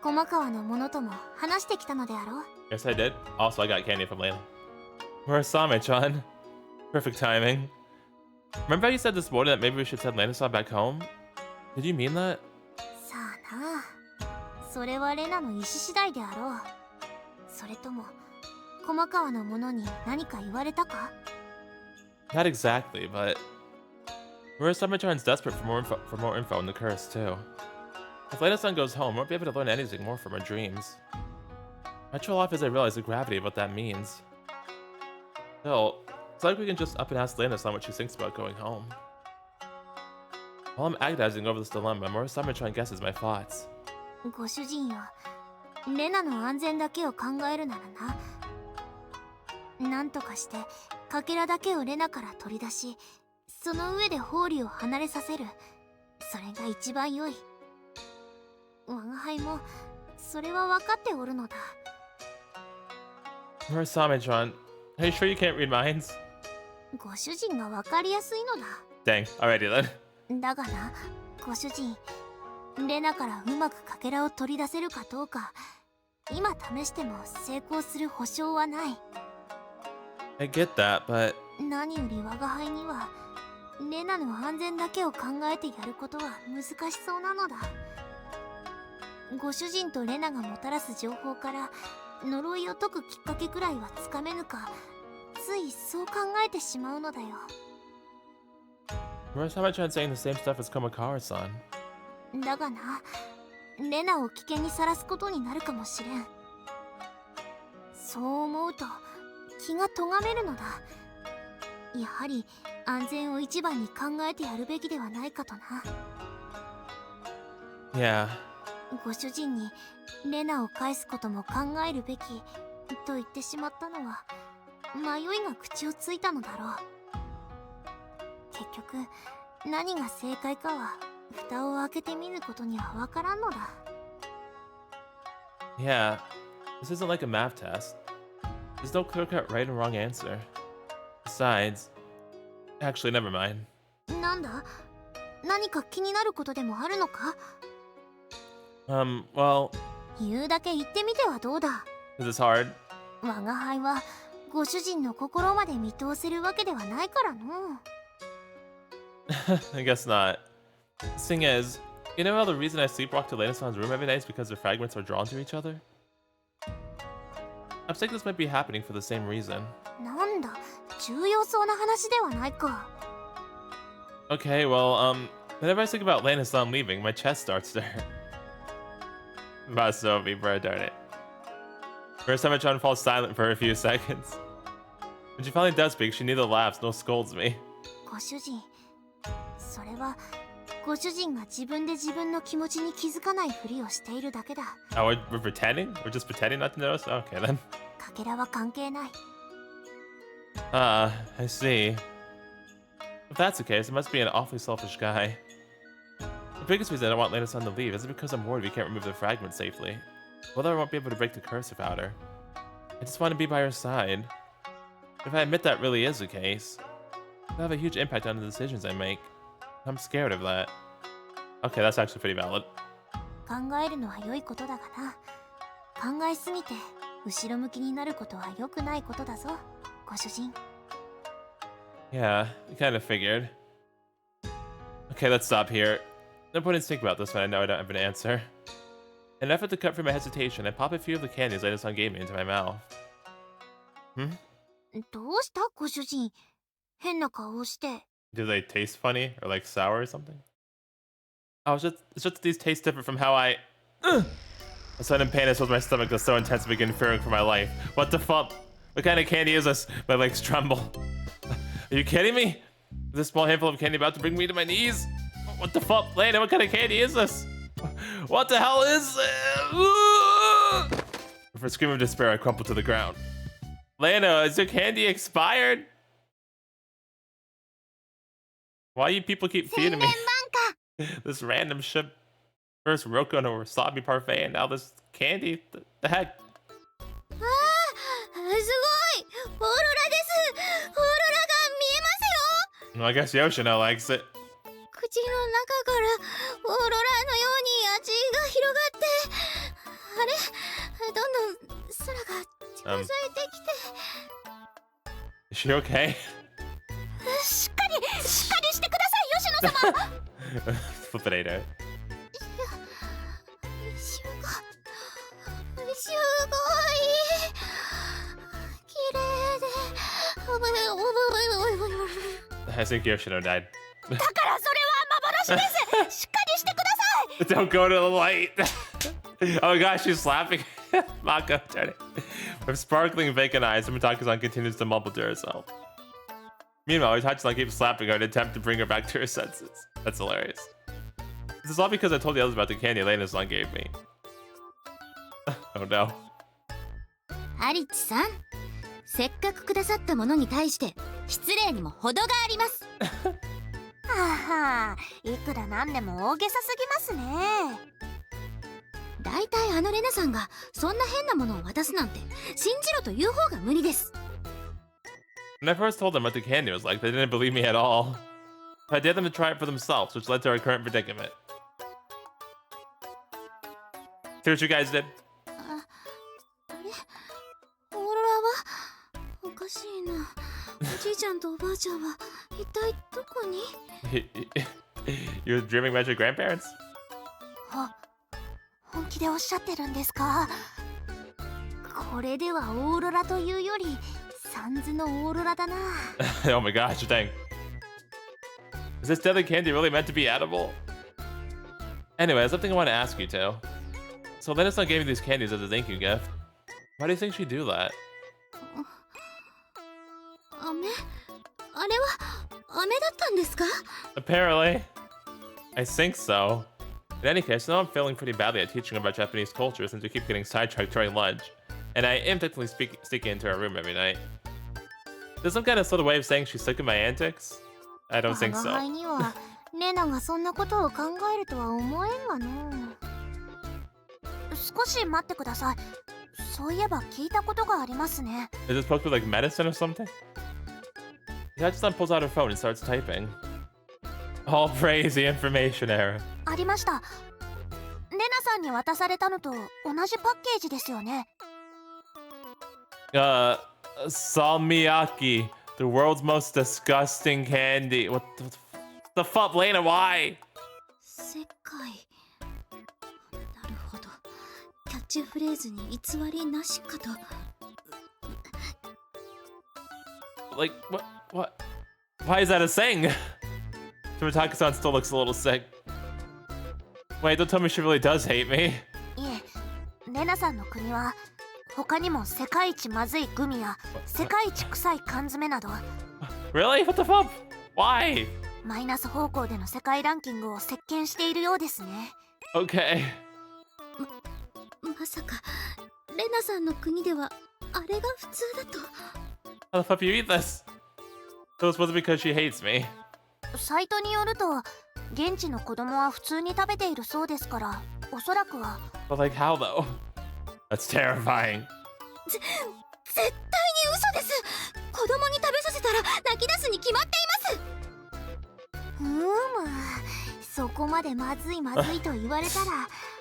駒川の者とも話してきたのであろう。 Yes, I did. Also, I got candy from Lena. Murasamemaru-chan. Perfect timing. Remember how you said this morning that maybe we should send Lena-san back home? Did you mean that? さあな、それはレナの意思次第であろう。それとも駒川の者に何か言われたか？ Not exactly, but Murasamemaru's desperate for more info on the curse too. If Lena-san goes home, we won't be able to learn anything more from her dreams. I troll off as I realize the gravity of what that means. Still, it's like we can just up and ask Lena-san what she thinks about going home. While I'm agonizing over this dilemma, Murasamemaru guesses my thoughts. ご主人よ、レナの安全だけを考えるならな。なんとかしてかけらだけをレナから取り出し、その上でホーリーを離れさせる。それが一番良い。我が輩もそれは分かっておるのだ。Murasamemaru, are you sure you can't read minds? ご主人が分かりやすいのだ。 Dang, alrighty then. だがな、ご主人、レナからうまくかけらを取り出せるかどうか、今試しても成功する保証はない。 I get that, but 何より我が輩にはレナの安全だけを考えてやることは難しそうなのだ。ご主人とレナがもたらす情報から呪いを解くきっかけくらいはつかめぬか、ついそう考えてしまうのだよ。 Murasamemaru saying the same stuff as Komakawa-san. だがな、レナを危険にさらすことになるかもしれん。そう思うと気がとがめるのだ。やはり安全を一番に考えてやるべきではないかとな。 Yeah. ご主人にレナを返すことも考えるべきと言ってしまったのは迷いが口をついたのだろう。結局何が正解かは蓋を開けてみぬことにはわからんのだ。 Yeah. This isn't like a math test. There's no clear-cut right and wrong answer. Besides, actually, never mind. なんだ？何か気になることでもあるのか？ Well, 言うだけ言ってみてはどうだ？ is this hard? 我が輩はご主人の心まで見通せるわけではないからの。 I guess not. The thing is, you know how the reason I sleepwalk to Lena-san's room every night is because the fragments are drawn to each other? I'm thinking this might be happening for the same reason. なんだ、重要そうな話ではないか。 Okay, well, whenever I think about Lena-san leaving, my chest starts to hurt. Masomi, bro, darn it. Murasamemaru falls silent for a few seconds. When she finally does speak, she neither laughs nor scolds me. ご主人、それはご主人が自分で自分の気持ちに気づかないふりをしているだけだ。 Oh, we're pretending? We're just pretending not to notice? Okay, then. かけらは関係ない。 I see. If that's the case, it must be an awfully selfish guy. The biggest reason I want Lena-san to leave isn't because I'm worried we can't remove the fragment safely. Whether I won't be able to break the curse without her. I just want to be by her side. If I admit that really is the case, it'll have a huge impact on the decisions I make. I'm scared of that. Okay, that's actually pretty valid. 考えるのは良いことだがな。考えすぎて後ろ向きになることは良くないことだぞ、ご主人。 Yeah, I kind of figured. Okay, let's stop here. No point in thinking about this when I know I don't have an answer. In an effort to cut through my hesitation, I pop a few of the candies Lena-san gave me into my mouth. どうしたご主人、変な顔をして。 Do they taste funny or like sour or something? Oh, it's just that these taste different from how I... A sudden pain fills my stomach that's so intense I begin fearing for my life. What the fuck? What kind of candy is this? My legs tremble. Are you kidding me? Is this small handful of candy about to bring me to my knees? What the fuck? Lena, what kind of candy is this? What the hell is this? With a scream of despair, I crumple to the ground. Lena, is your candy expired? Why you people keep feeding me? This random ship. First Roku and a wasabi parfait, and now this candy. The heck? すごい！オーロラです！オーロラが見えますよ！ Well, I guess Yoshino likes it. 口の中からオーロラのように味が広がって、あれ？どんどん空が近づいてきて。Is she okay? しっかりしてください、吉野様。Flip it, Ada. シュが I think Yoshino died. だからそれは幻です。しっかりしてください。 Don't go to the light. Oh my gosh, she's slapping Mako. With sparkling vacant eyes, Mitake-san continues to mumble to herself. Meanwhile, Itachi-san keeps slapping her in an attempt to bring her back to her senses. That's hilarious. This is all because I told the others about the candy Lena-san gave me. Oh no. アリッチさん、せっかくくださったものに対して失礼にも程があります。はあ、いくらなんでも大げさすぎますね。だいたいあのレナさんがそんな変なものを渡すなんて信じろという方が無理です。 When I first told them what the candy was like, they didn't believe me at all. I dared them to try it for themselves, which led to our current predicament. See what you guys did? あれ、オーロラはおかしいな。おじいちゃんとおばあちゃんは一体どこに？ You're dreaming about your grandparents? 本気でおっしゃってるんですか？これではオーロラというよりサンズのオーロラだな。Oh my gosh, dang. Is this deadly candy really meant to be edible? Anyway, there's something I want to ask you too. So Lena-san gave me these candies as a thank you gift. Why do you think she'd do that? 飴？あれは飴だったんですか？ Apparently. I think so. In any case, now I'm feeling pretty badly at teaching about Japanese culture since we keep getting sidetracked during lunch. And I am technically sneaking into her room every night. Is this some kind of sort of way of saying she's sick of my antics? I don't think so. 我が輩にはレナがそんなことを考えるとは思えんがの。少し待ってください。そういえば聞いたことがありますね。 Is this supposed to be like medicine or something? Yachi-san pulls out her phone and starts typing. All praise the information era. ありました。レナさんに渡されたのと同じパッケージですよね。Salmiakki, the world's most disgusting candy. What the fuck, Lena? Why? 世界。なるほど。キャッチフレーズに偽りなしかと。Like, what? Why is that a saying? Tomitaka-san still looks a little sick. Wait, don't tell me she really does hate me. いえ、レナさんの国は他にも世界一まずいグミや世界一臭い缶詰など Really? What the fuck? Why? マイナス方向での世界ランキングを席巻しているようですね。 Okay. まさかレナさんの国ではあれが普通だと。 How the fuck do you eat this? So it's supposed to be because she hates me. サイトによると現地の子供は普通に食べているそうですから、おそらくは。 But like how though? That's terrifying. 絶対に嘘です。子供に食べさせたら泣き出すに決まっています。そこまでまずいまずいと言われたら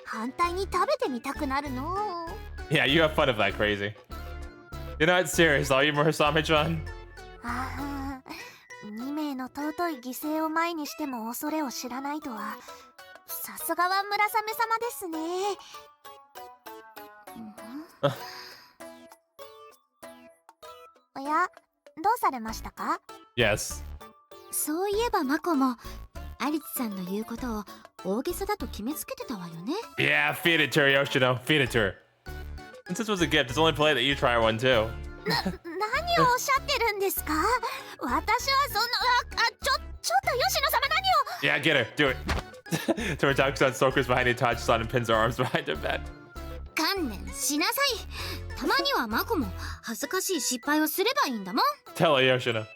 反対に食べてみたくなるの。 Yeah, you have fun of that crazy. You're not serious, are you, Murasamemaru-chan? ああ、2名の尊い犠牲を前にしても恐れを知らないとは、さすがは村雨様ですね。おや、どうされましたか？ Yes. そういえばマコもアリチさんの言うことを大げさだと決めつけてたわよね。 Yeah, feed it to her, Yoshino. Feed it to her. Since this was a gift, it's only polite that you try one too. 何をおっしゃってるんですか？私はそのちょっと吉野様何を。 Yeah, get her. Do it. Tomitaka-san circles behind Itachi-san and pins her arms behind her bed. 観念しなさい。たまにはマコも恥ずかしい失敗をすればいいんだもん。 Tell her, Yoshino. 待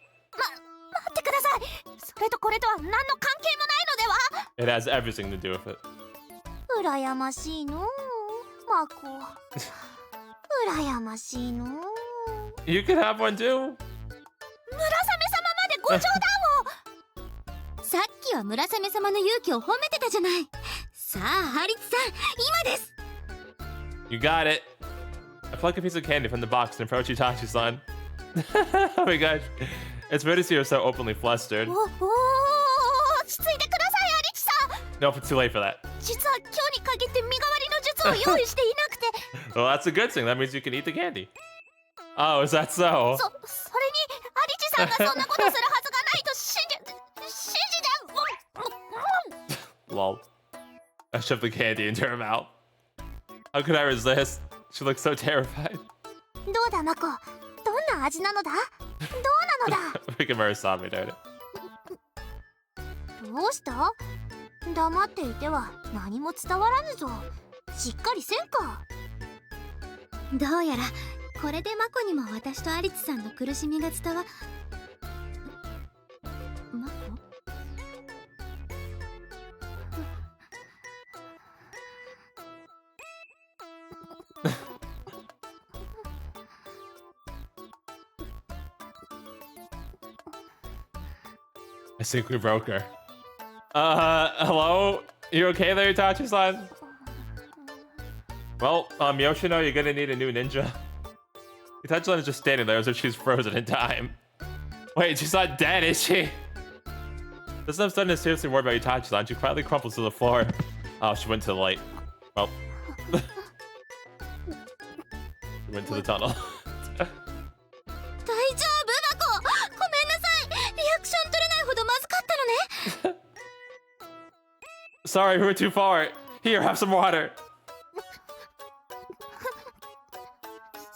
ってください。それとこれとは何の関係もないのでは。 It has everything to do with it. 羨ましいのマコ。羨ましいの。 You can have one too. 村雨様までご冗談を。さっきは村雨様の勇気を褒めてたじゃない。さあハリツさん、今です。 You got it. I pluck a piece of candy from the box and approach Itachi-san. Oh my gosh. It's weird to see her so openly flustered. 落ち着いてください、アリチさん。 Nope, it's too late for that. 実は今日に限って身代わりの術を用意していなくて。 Well, that's a good thing. That means you can eat the candy. Oh, is that so? それにアリチさんがそんなことするはずがないと信じ。Lol. I shoved the candy into her mouth. How could I resist? She looks so terrified. どうだマコ、どんな味なのだ？どうなのだ？ Freaking Murasamemaru, dude. どうした？黙っていては何も伝わらぬぞ。しっかりせんか。どうやらこれでマコにも私とアリチさんの苦しみが伝わ。マコ？ I think we broke her. Hello? You okay there, Itachi-san? Well, Yoshino, you're gonna need a new ninja. Itachi-san is just standing there as if she's frozen in time. Wait, she's not dead, is she? This I'm starting to seriously worry about Itachi-san. She quietly crumples to the floor. Oh, she went to the light. Well. She went to the tunnel. 大丈夫マコ？ごめんなさい。リアクション取れないほどまずかったのね。 Sorry, we went too far. Here, have some water.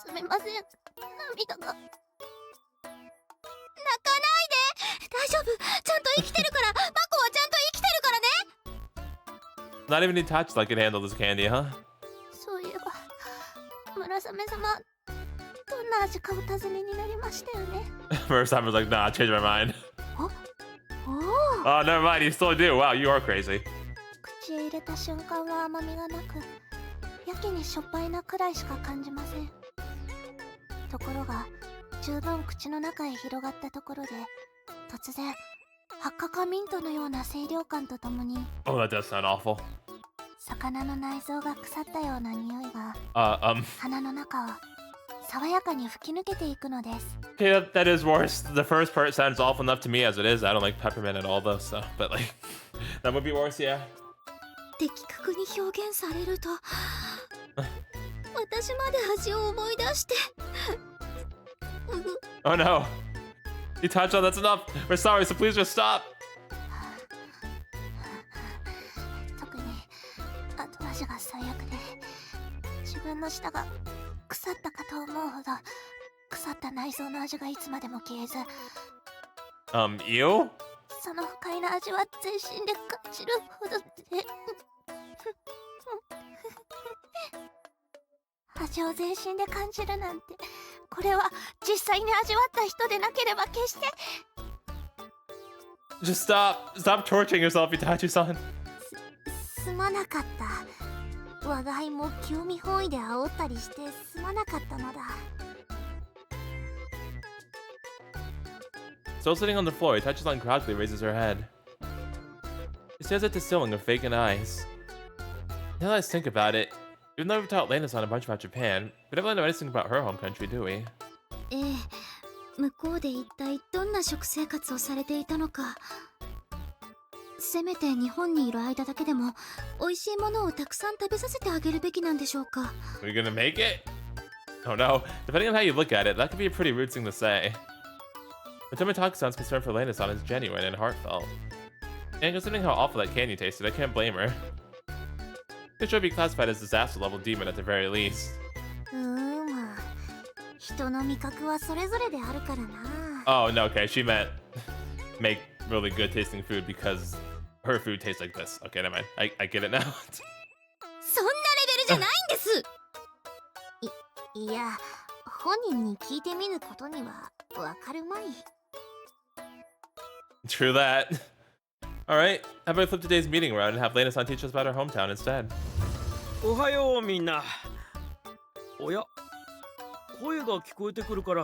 すみません。涙が。泣かないで。大丈夫。ちゃんと生きてるから。マコはちゃんと生きてるからね。 Not even Itachi-san can handle this candy, huh? そういえば、村雨様、どんな味かお尋ねになりましたよね。Murasamemaru's like, nah, I changed my mind. おお。 Oh, never mind, you still do. Wow, you are crazy. 口へ入れた瞬間は甘みがなく、やけにしょっぱいなくらいしか感じません。ところが、十分口の中へ広がったところで、突然、発火かミントのような清涼感とともに、 Oh, that does sound awful. 魚の内臓が腐ったような匂いが、 鼻の中を爽やかに吹き抜けていくのです。 Okay, that is worse. The first part sounds awful enough to me as it is. I don't like peppermint at all, though, so, but like, that would be worse, yeah. 的確に表現されると私まで味を思い出して。 Oh no. Itachi-san, that's enough. We're sorry, so please just stop. 特に後味が最悪で、自分の舌が腐ったかと思うほど腐った内臓の味がいつまでも消えず、 You? その不快な味は全身で感じるほどで味を全身で感じるなんて、これは実際に味わった人でなければ決して。 Just stop. Stop torturing yourself, Itachi-san. すまなかった。我が輩も興味本位で煽ったりしてすまなかったのだ。 Still sitting on the floor, Itachi-san proudly raises her head. She stares at the ceiling with vacant eyes. Now that I think about it, even though we've taught Lena-san a bunch about Japan, we never know anything about her home country, do we? ええ、向こうで一体どんな食生活をされていたのか。せめて日本にいる間だけでも美味しいものをたくさん食べさせてあげるべきなんでしょうか。 Are you gonna make it? Oh no. Depending on how you look at it, that could be a pretty rude thing to say. But Tomotaku-san's concern for Lena-san is genuine and heartfelt. And considering how awful that candy tasted, I can't blame her. It should be classified as disaster level demon at the very least. まあ、人の味覚はそれぞれであるからな。 Oh, no, okay, she meant make really good tasting food because her food tastes like this. Okay, never mind. I get it now. そんなレベルじゃないんです。いや、本人に聞いてみぬことにはわかるまい。 True that. Alright, how about we flip today's meeting around and have Lena-san teach us about her hometown instead? おはようみんな。おや、声が聞こえてくるから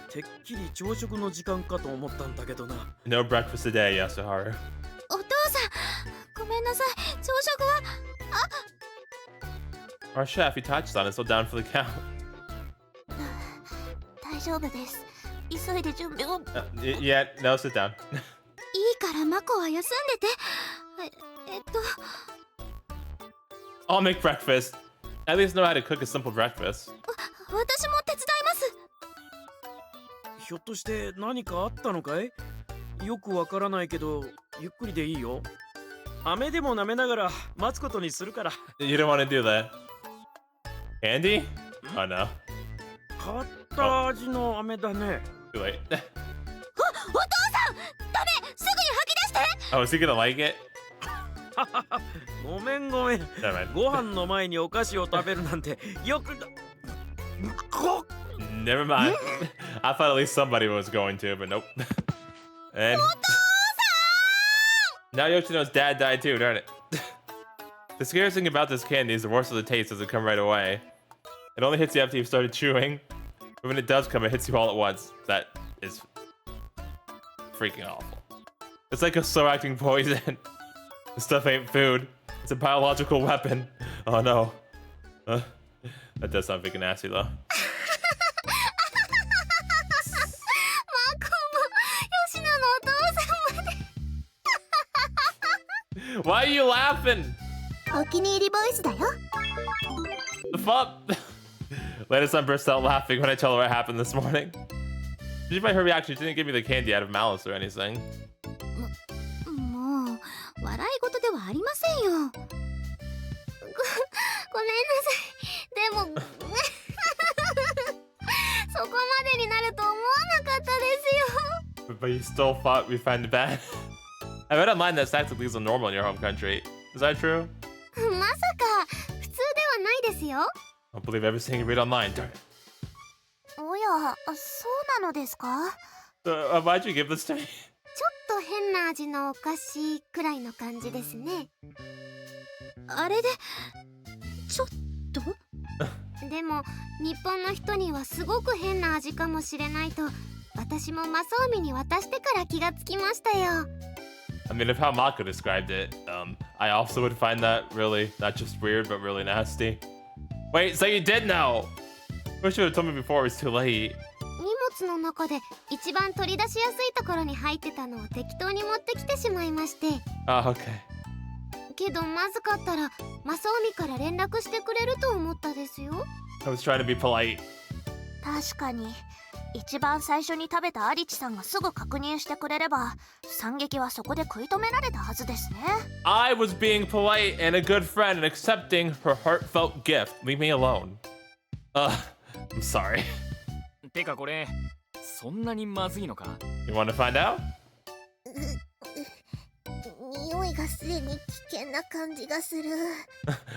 てっきり朝食の時間かと思ったんだけどな。 No breakfast today, Yasuharu. お父さん、ごめんなさい。朝食は Our chef, Itachi-san, is still down for the count. 大丈夫です。急いで準備を。Yeah, no, sit down. いいからマコは休んでて。I'll make breakfast. At least know how to cook a simple breakfast. 私も手伝います。ひょっとして何かあったのかい？よくわからないけどゆっくりでいいよ。飴でも舐めながら待つことにするから。 You don't want to do that. Candy? Oh no. 変わった味の飴だね。 Too late. お父さんダメ、すぐに吐き出して。 Oh, is he gonna like it? ごめんごめん。 Never mind. ご飯の前にお菓子を食べるなんてよく。Never mind. I thought at least somebody was going to, but nope. And now Yoshino's dad died too, darn it. The scariest thing about this candy is the worst of the taste doesn't come right away. It only hits you after you've started chewing. But when it does come, it hits you all at once. That is freaking awful. It's like a slow-acting poison. This stuff ain't food. It's a biological weapon. Oh no. That does sound freaking nasty though. マコも吉野のお父さんまで。 Why are you laughing? お気に入りボイスだよ。 The fuck? Lena's son burst out laughing when I tell her what happened this morning. Judging by her reaction, she didn't give me the candy out of malice or anything. もう笑い事ではありませんよ。ごめんなさい。でもそこまでになると思わなかったですよ。 But you still thought we found it bad? I read online that sex abuse is normal in your home country. Is that true? まさか普通ではないですよ。 I don't believe everything you read online, darn it. おや、そうなのですか？ Why'd you give this to me? ちょっと変な味のお菓子くらいの感じですね。あれでちょっとでも日本の人にはすごく変な味かもしれないと私もマソーミに渡してから気がつきましたよ。 I mean, if how Mako described it, I also would find that really not just weird, but really nasty. Wait, so you did know? Wish you would have told me before it was too late. 荷物の中で一番取り出しやすいところに入ってたのを適当に持ってきてしまいまして。 Oh, okay. けどまずかったらマソーミから連絡してくれると思ったですよ。 I was trying to be polite. 確かに一番最初に食べたアリチさんがすぐ確認してくれれば惨劇はそこで食い止められたはずですね。 I was being polite and a good friend and accepting her heartfelt gift. Leave me alone. I'm sorry. てかこれそんなにまずいのか？ You want to find out? 匂いがすでに危険な感じがする。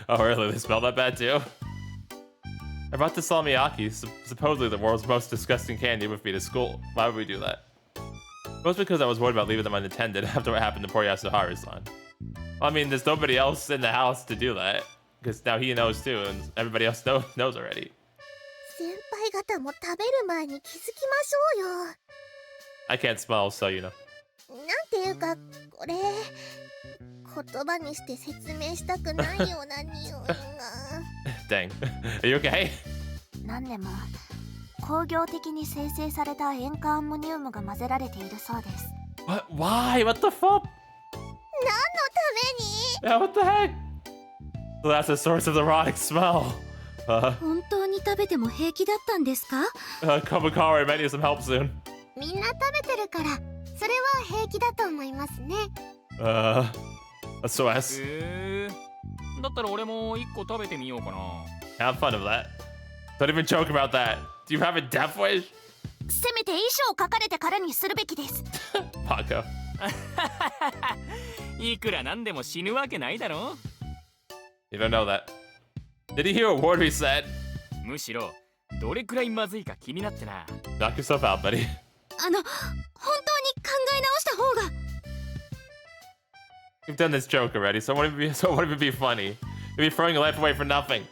Oh, really? They smell that bad too? I brought the salmiakki, supposedly the world's most disgusting candy, with me to school. Why would we do that? Mostly because I was worried about leaving them unattended after what happened to poor Yasuharu-san. Well, I mean, there's nobody else in the house to do that. Because now he knows too, and everybody else knows already. 先輩方も食べる前に気づきましょうよ。 I can't smell, so you know. なんていうかこれ言葉にして説明したくないような匂いが。Dang. Are you okay? 何でも工業的に生成された塩化アンモニウムが混ぜられているそうです。 What? Why? What the fuck? 何のために？ Yeah, what the heck? So that's the source of the erotic smell. 本当に食べても平気だったんですか？ Kabakari might need some help soon. みんな食べてるからそれは平気だと思いますね。SOS. だったら俺も一個食べてみようかな。 Have fun of that. Don't even joke about that. Do you have a death wish? せめて遺書を書かれてからにするべきです。Paco. いくらなんでも死ぬわけないだろ。 You don't know that. Did you hear a word we said? むしろどれくらいまずいか気になってな。 Knock yourself out, buddy. 本当に考え直した方が。 You've done this joke already, so it wouldn't be funny. You'd be throwing your life away for nothing.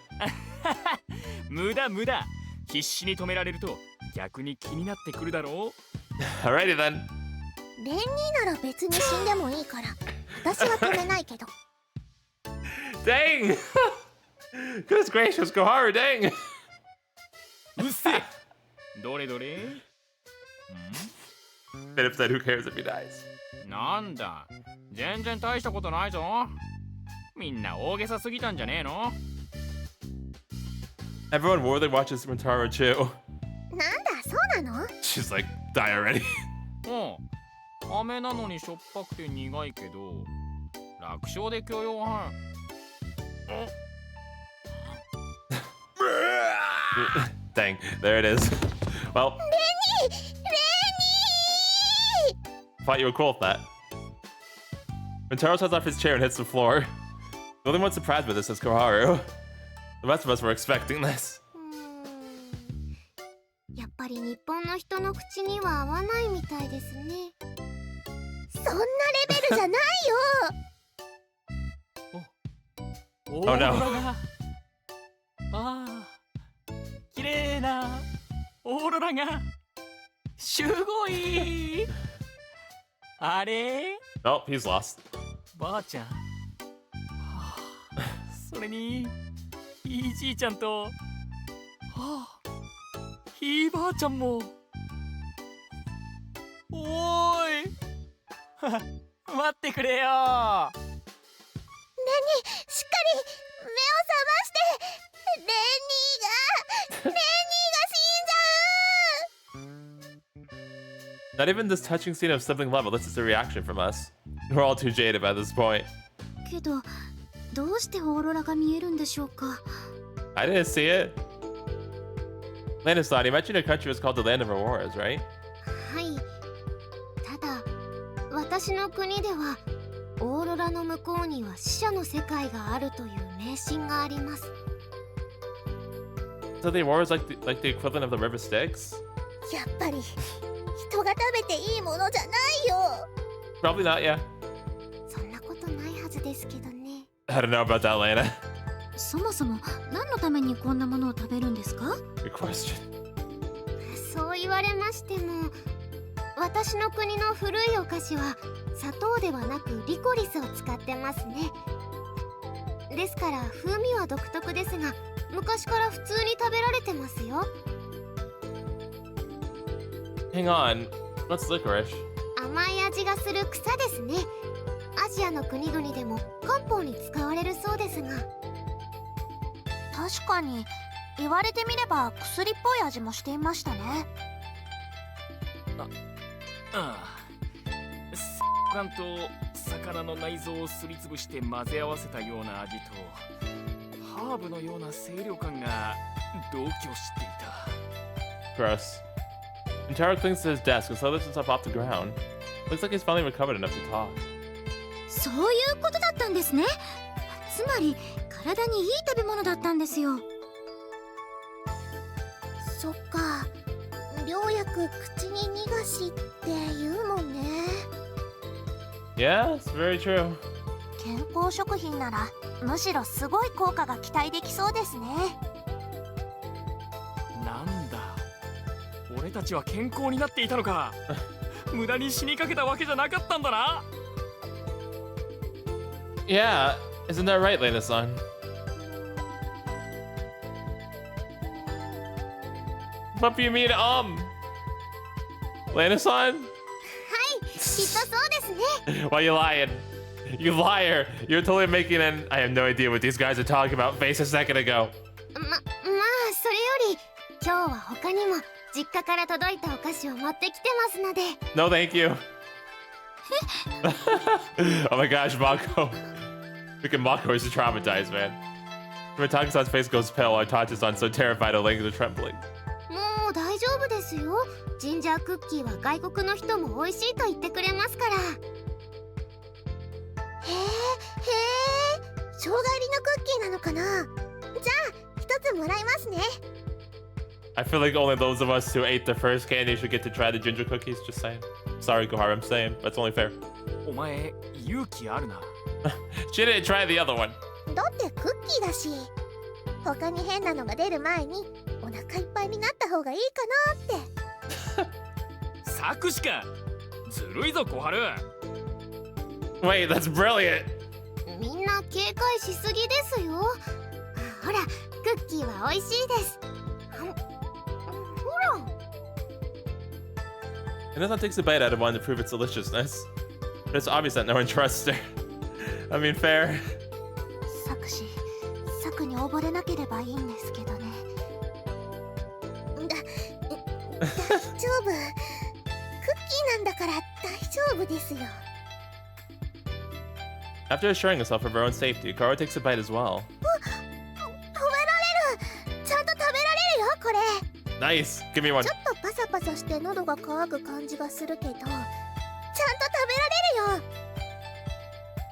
無駄無駄。必死に止められると逆に気になってくるだろう。 Alrighty then. レンニーなら別に死んでもいいから私は止めないけど。 Dang! Goodness gracious, Koharu, dang! うっせえ。どれどれ。 Philip said, who cares if he dies? なんだ。全然大したことないぞ。みんな大げさすぎたんじゃねえの？ Everyone worthy watches Murasamemaru too. なんだそうなの？ She's like, die already. うん。飴なのにしょっぱくて苦いけど。楽勝で許容範。Dang, there it is. Well, thought you were cool with that. When Taro turns off his chair and hits the floor, the only one surprised by this is Koharu. The rest of us were expecting this. やっぱり日本の人の口には合わないみたいですね。そんなレベルじゃないよ。オーロラが、ああ、綺麗なオーロラがすごい。あれ？ Oh, he's lost. ばあちゃん。はあ、それにひいじいちゃんと、はあ、ひいばあちゃんも。おーい。は待ってくれよ。レニー、しっかり目を覚まして。レニーが死んじゃう。 Not even this touching scene of sibling love elicits a reaction from us. We're all too jaded by this point. けど、どうしてオーロラが見えるんでしょうか。 I didn't see it. Lena-san, you mentioned your country was called the Land of Auroras, right? はい。ただ、私の国ではオーロラの向こうには死者の世界があるという迷信があります。 So the Auroras like the equivalent of the river Styx? やっぱり人が食べていいものじゃないよ。 Probably not, yeah. そんなことないはずですけどね。 I don't know about that, Lena. そもそも何のためにこんなものを食べるんですか？ Good question. そう言われましても、私の国の古いお菓子は砂糖ではなくリコリスを使ってますね。ですから風味は独特ですが、昔から普通に食べられてますよ。 Hang on. What's licorice? 甘い味がする草ですね。アジアの国々でも漢方に使われるそうですが。確かに言われてみれば薬っぽい味もしていましたね。ああ、缶と魚の内臓をすりつぶして混ぜ合わせたような味とハーブのような清涼感が同居していた。 Gross. And Taro clings to his desk and slowly lifts himself off the ground. Looks like he's finally recovered enough to talk. そういうことだったんですね。つまり体にいい食べ物だったんですよ。そっか、良薬口に逃がしって言うもんね。 Yeah, it's very true. 健康食品ならむしろすごい効果が期待できそうですね。なんだ、俺たちは健康になっていたのか。無駄に死にかけたわけじゃなかったんだな。Yeah, isn't that right, Lena-san? What do you mean, Lena-san? はい、きっとそうですね。 Why you lying? You liar! You're totally making an I have no idea what these guys are talking about face a second ago. まあそれより今日は他にも実家から届いたお菓子を持ってきてますので。 No, thank you. Oh my gosh, Mako. Freaking Mako is traumatized, man. Mitake-san's face goes pale while Tachi-san's so terrified her legs are trembling. もう大丈夫ですよ。ジンジャークッキーは外国の人も美味しいと言ってくれますから。へえ、生姜入りのクッキーなのかな。じゃあ一つもらいますね。 I feel like only those of us who ate the first candy should get to try the ginger cookies, just saying. Sorry, Koharu, I'm saying. That's only fair. お前勇気あるな。She didn't try the other one. だってクッキーだし、他に変なのが出る前にお腹いっぱいになった方がいいかなって。作詞か。ずるいぞ小春。 Wait, that's brilliant. みんな警戒しすぎですよ。ほら、クッキーは美味しいです。ほら。 Lena-san takes a bite out of one to prove its deliciousness. But it's obvious that no one trusts her. I mean, fair. 作詞、策に溺れなければいいんですけどね。大丈夫。クッキーなんだから大丈夫ですよ。After assuring herself of her own safety, Kaoru takes a bite as well. 食べられる。ちゃんと食べられるよこれ。 Nice! Give me one. ちょっとパサパサして喉が渇く感じがするけど、ちゃんと食べられるよ。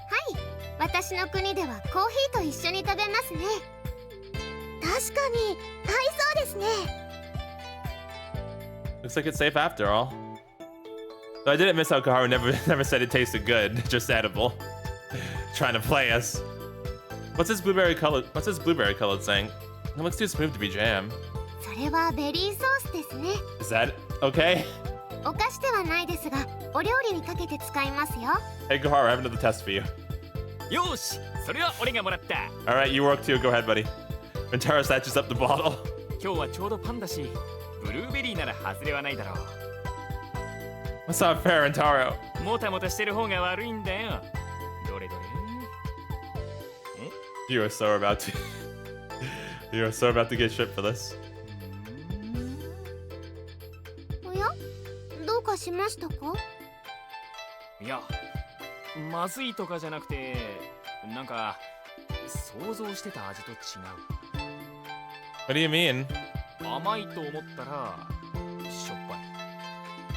はい、私の国ではコーヒーと一緒に食べますね。確かに合いそうですね。 Looks like it's safe after all. Though I didn't miss how Kaoru never said it tasted good, just edible. Trying to play us. What's this blueberry colored thing? It looks too smooth to be jam. それはベリーソースですね。 Is that okay? お菓子ではないですが、お料理にかけて使いますよ。 Hey Kaoru, I have another test for you. よし、それは俺がもらった。 Alright, you work too. Go ahead, buddy. Rentaro snatches up the bottle. 今日はちょうどパンだし、ブルーベリーなら外れはないだろう。 That's not fair, Rentaro. もたもたしてる方が悪いんだよ。どれどれ。 You are so about to... You are so about to get shit for this. おや、どうかしましたか？いや、まずいとかじゃなくて、なんか想像してた味と違う。 What do you mean? 甘いと思ったらしょっぱい。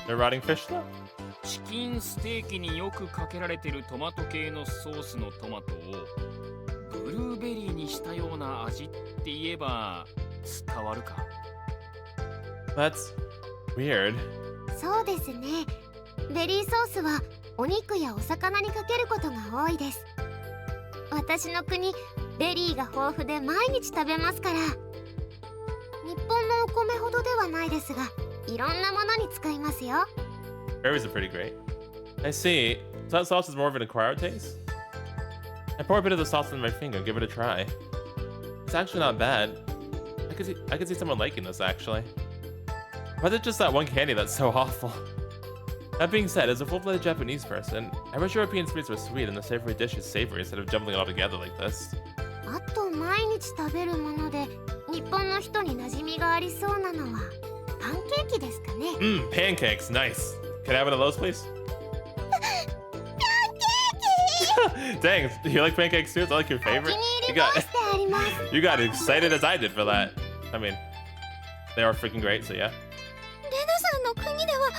They're rotting fish though? チキンステーキによくかけられてるトマト系のソースのトマトをブルーベリーにしたような味って言えば伝わるか。 That's weird. そうですね。ベリーソースはお肉やお魚にかけることが多いです。私の国、ベリーが豊富で毎日食べますから。日本のお米ほどではないですが、いろんなものに使いますよ。 Berries are pretty great. I see. So that sauce is more of an acquired taste? I pour a bit of the sauce on my finger and give it a try. It's actually not bad. I could see someone liking this actually. Why is it just that one candy that's so awful? That being said, as a full-blooded Japanese person, I wish European sweets were sweet and the savory dish is savory instead of jumbling it all together like this. あと毎日食べるもので日本の人に馴染みがありそうなのはパンケーキですかね。Pancakes, nice. Can I have one of those, please? Dang, you like pancakes too? Is that like your お気 favorite? に入り申してあります。 You got excited as I did for that. I mean, they are freaking great, so yeah. レナさんの国では毎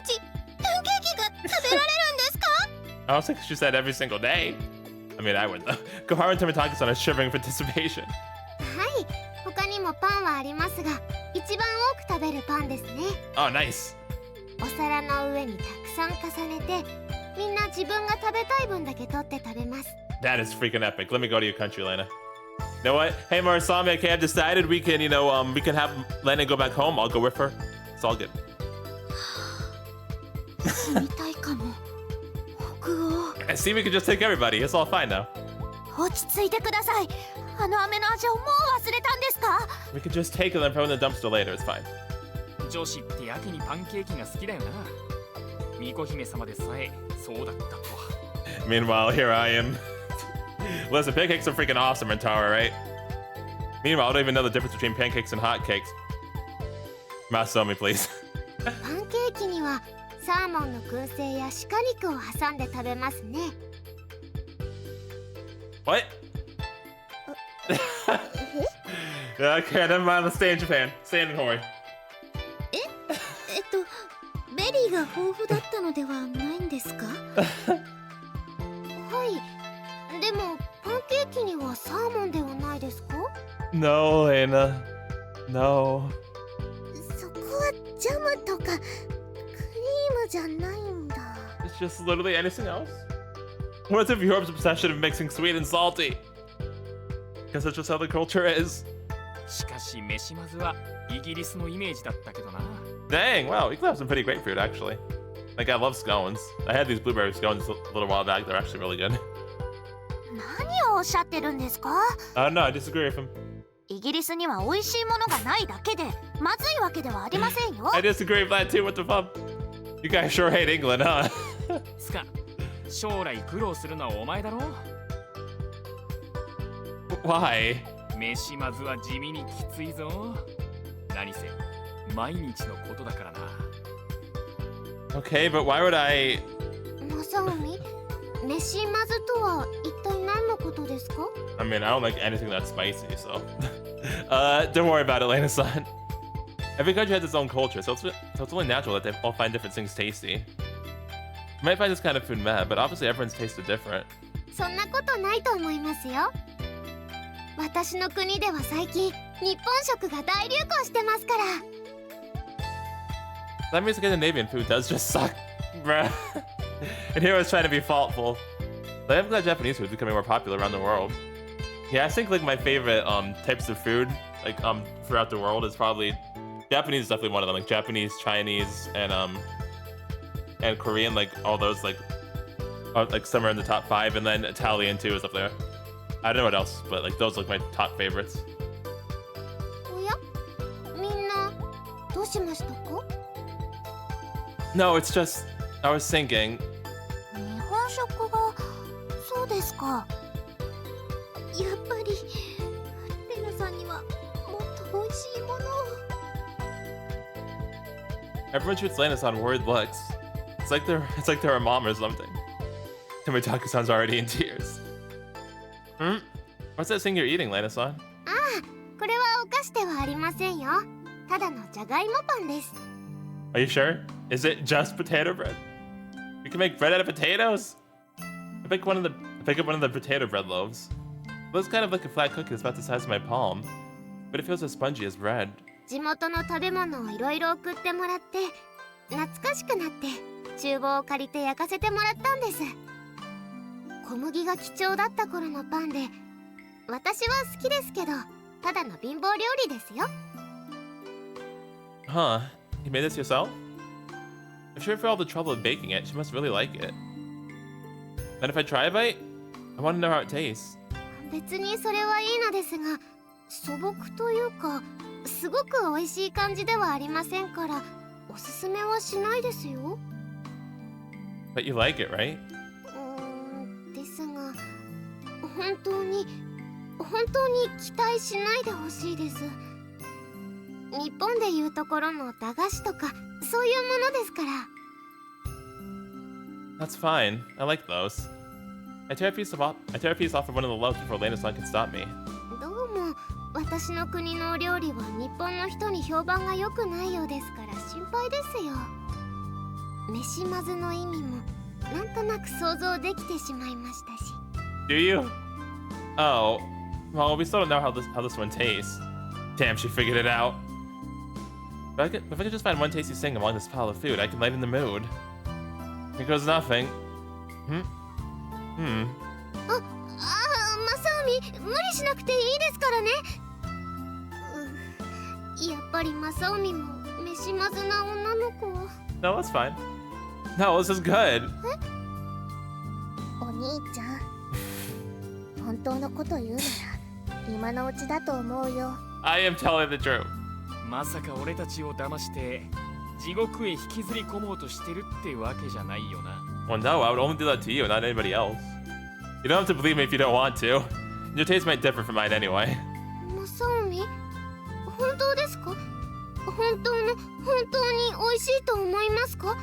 日パンケーキが食べられるんですか？ I don't think she said every single day. I mean, I would though. Koharu and Tomitaki-san are shivering with anticipation. はい、他にもパンはありますが、一番多く食べるパンですね。 Oh, nice. お皿の上にたくさん重ねて、みんな自分が食べたい分だけ取って食べます。 That is freaking epic. Let me go to your country, Lena. You know what? Hey, Murasamemaru, okay, I've decided we can, we can have Lena go back home. I'll go with her. It's all good. 住みたいかも。北欧。 I see we can just take everybody. It's all fine now. 落ち着いてください。あの飴の味をもう忘れたんですか？ We can just take them and throw in the dumpster later. It's fine. 女子ってやけにパンケーキが好きだよな。巫女姫様でさえそうだったとは。 Meanwhile, here I am. Listen, pancakes are freaking awesome in Tower, right? Meanwhile, I don't even know the difference between pancakes and hotcakes. Masomi, please. パンケーキにはサーモンの燻製や鹿肉を挟んで食べますね。 What? Okay, never mind. Let's stay in Japan. Stay in Hoori. ベリーが豊富だったのではないんですか？はい、でもパンケーキにはサーモンではないですか？ No, Lena. No. そこはジャムとかクリームじゃないんだ。 It's just literally anything else. What's with Europe's obsession of mixing sweet and salty? Guess that's just how the culture is. しかし飯まずはイギリスのイメージだったけどな。 Dang, wow, you can have some pretty great food actually. Like, I love scones. I had these blueberry scones a little while back. They're actually really good. 何をおっしゃってるんですか？ No, I disagree with him. イギリスには美味しいものがないだけでまずいわけではありませんよ。 I disagree with that too. What the fuck? You guys sure hate England, huh? つか、将来苦労するのはお前だろ。 Why? 飯まずは地味にきついぞ。何せ毎日のことだからな。 Okay, but why would I... マサオミ、飯まずとは一体何のことですか？ I mean, I don't like anything that's spicy, so. Don't worry about it, Lena-san. Every country has its own culture, so it's only natural that they all find different things tasty. You might find this kind of food mad, but obviously everyone's taste is different. そんなことないと思いますよ。私の国では最近日本食が大流行してますから。That means Scandinavian food does just suck, bruh. And here I was trying to be faultful. But I'm glad Japanese food is becoming more popular around the world. Yeah, I think like my favorite types of food like throughout the world is probably Japanese is definitely one of them. Like Japanese, Chinese, and Korean. Like all those like are like somewhere in the top 5, and then Italian too is up there. I don't know what else, but like those are like my top favorites. おや、みんなどうしましたか？ No, it's just I was thinking. 日本食がそうですか。やっぱりレナさんにはもっと美味しいものを。 Everyone shoots Lena on worried looks. It's like they're her mom or something. Tomotaku-san's already in tears. What's that thing you're eating, Lena-san? ああ、これはお菓子ではありませんよ。ただのじゃがいもパンです。 Are you sure? Is it just potato bread? You can make bread out of potatoes? I picked up one of the potato bread loaves. It looks kind of like a flat cookie that's about the size of my palm, but it feels as spongy as bread. 地元の食べ物をいろいろ送ってもらって懐かしくなって厨房を借りて焼かせてもらったんです。小麦が貴重だった頃のパンで私は好きですけどただの貧乏料理ですよ。 Huh? You made this yourself? I'm sure for all the trouble of baking it, she must really like it. And if I try a bite? I want to know how it tastes. 別にそれはいいのですが素朴というかすごく美味しい感じではありませんからおすすめはしないですよ。 But you like it, right? ですが本当に期待しないでほしいです。日本でいうところの駄菓子とかそういうものですから。 That's fine. I like those. I tear a piece off of one of the loaves before Lena-san can stop me. どうも私の国のお料理は日本の人に評判が良くないようですから心配ですよ。飯まずの意味もなんとなく想像できてしまいましたし。 Do you? Oh, well, we still don't know how this one tastes. Damn, she figured it out. If I could just find one tasty thing among this pile of food, I can lighten the mood. Here goes nothing. マサオミ、無理しなくていいですからね。やっぱりマサオミも飯まずな女の子。 No, that's fine. No, this is good. お兄ちゃん、本当のこと言うなら今のうちだと思うよ。 I am telling the truth. まさか俺たちを騙して地獄へ引きずり込もうとしてるってわけじゃないよな。 Well, no, I would only do that to you, not anybody else. You don't have to believe me if you don't want to. Your taste might differ from mine anyway. マサオミ、本当ですか？本当に美味しいと思いますか？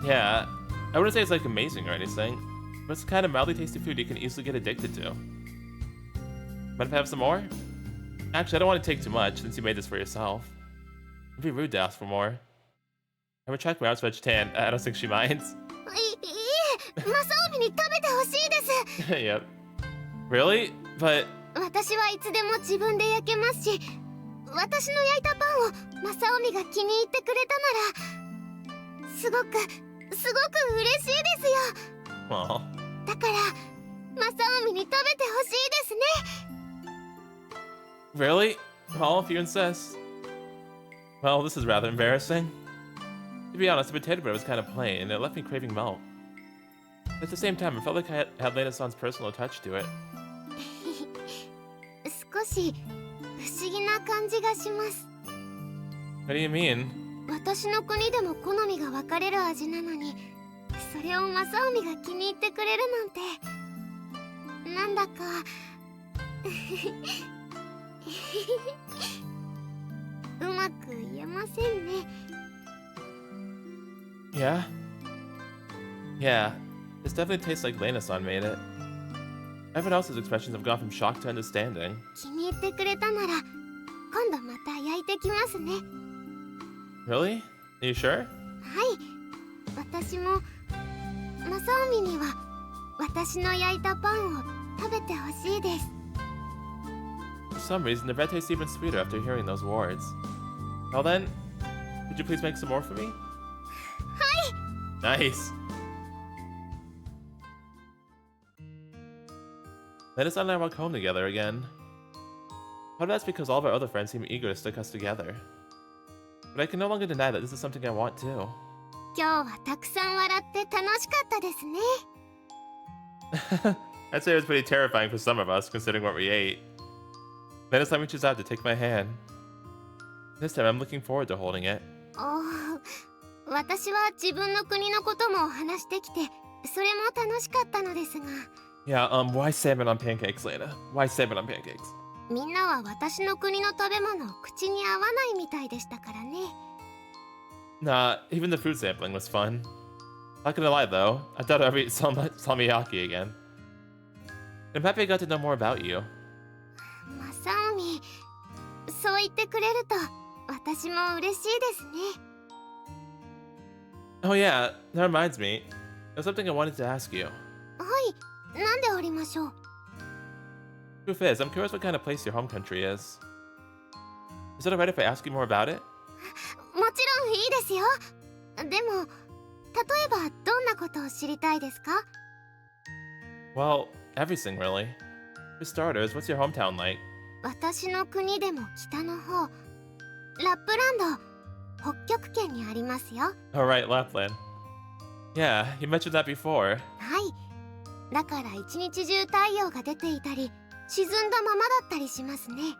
Yeah, I wouldn't say it's like amazing or anything, but it's the kind of mildly tasty food you can easily get addicted to. Mind if I have some more? Actually, I don't want to take too much since you made this for yourself. It'd be rude to ask for more. I would check my house vegetarian. I don't think she minds. マサオミに食べてほしいです。Yep. Really? But 私はいつでも自分で焼けますし、私の焼いたパンをマサオミが気に入ってくれたならすごく嬉しいですよ。 well, だからマサオミに食べてほしいですね。 really? Well, if you insist. Well, this is rather embarrassing. To be honest, the potato bread was kind of plain, and it left me craving milk. At the same time, it felt like I had Lena-san's personal touch to it. 少し不思議な感じがします。 What do you mean? 私の国でも好みが分かれる味なのに、それをマサオミが気に入ってくれるなんて、なんだかうまく言えませんね。 Yeah? Yeah. This definitely tastes like Lena-san made it. Everyone else's expressions have gone from shock to understanding. 気に入ってくれたなら今度また焼いてきますね。 Really? Are you sure? はい、私もマサオミには私の焼いたパンを食べてほしいです。 For some reason, the bread tastes even sweeter after hearing those words. Well then, could you please make some more for me? Nice. Lena-san and I walk home together again. Part of that's because all of our other friends seem eager to stick us together. But I can no longer deny that this is something I want too. 今日はたくさん笑って楽しかったですね。 I'd say it was pretty terrifying for some of us, considering what we ate. Lena-san reaches out to take my hand. This time I'm looking forward to holding it. 私は自分の国のことも話してきて、それも楽しかったのですが。 Yeah, why salmon on pancakes, Lena? Why salmon on pancakes? みんなは私の国の食べ物を口に合わないみたいでしたからね。 Nah, even the food sampling was fun. Not gonna lie though, I thought I'd eat salmiakki again. I'm happy I got to know more about you. マサオミ、そう言ってくれると私も嬉しいですね。 Oh yeah, that reminds me. There's something I wanted to ask you. はい、なんでありましょう。 Truth is, I'm curious what kind of place your home country is. Is it alright if I ask you more about it? もちろんいいですよ。でも、例えばどんなことを知りたいですか？ Well, everything really. For starters, what's your hometown like? 私の国でも北の方、ラップランド、北極圏にありますよ。 Alright, Lapland. Yeah, you mentioned that before. はい。だから一日中太陽が出ていたり、沈んだままだったりしますね。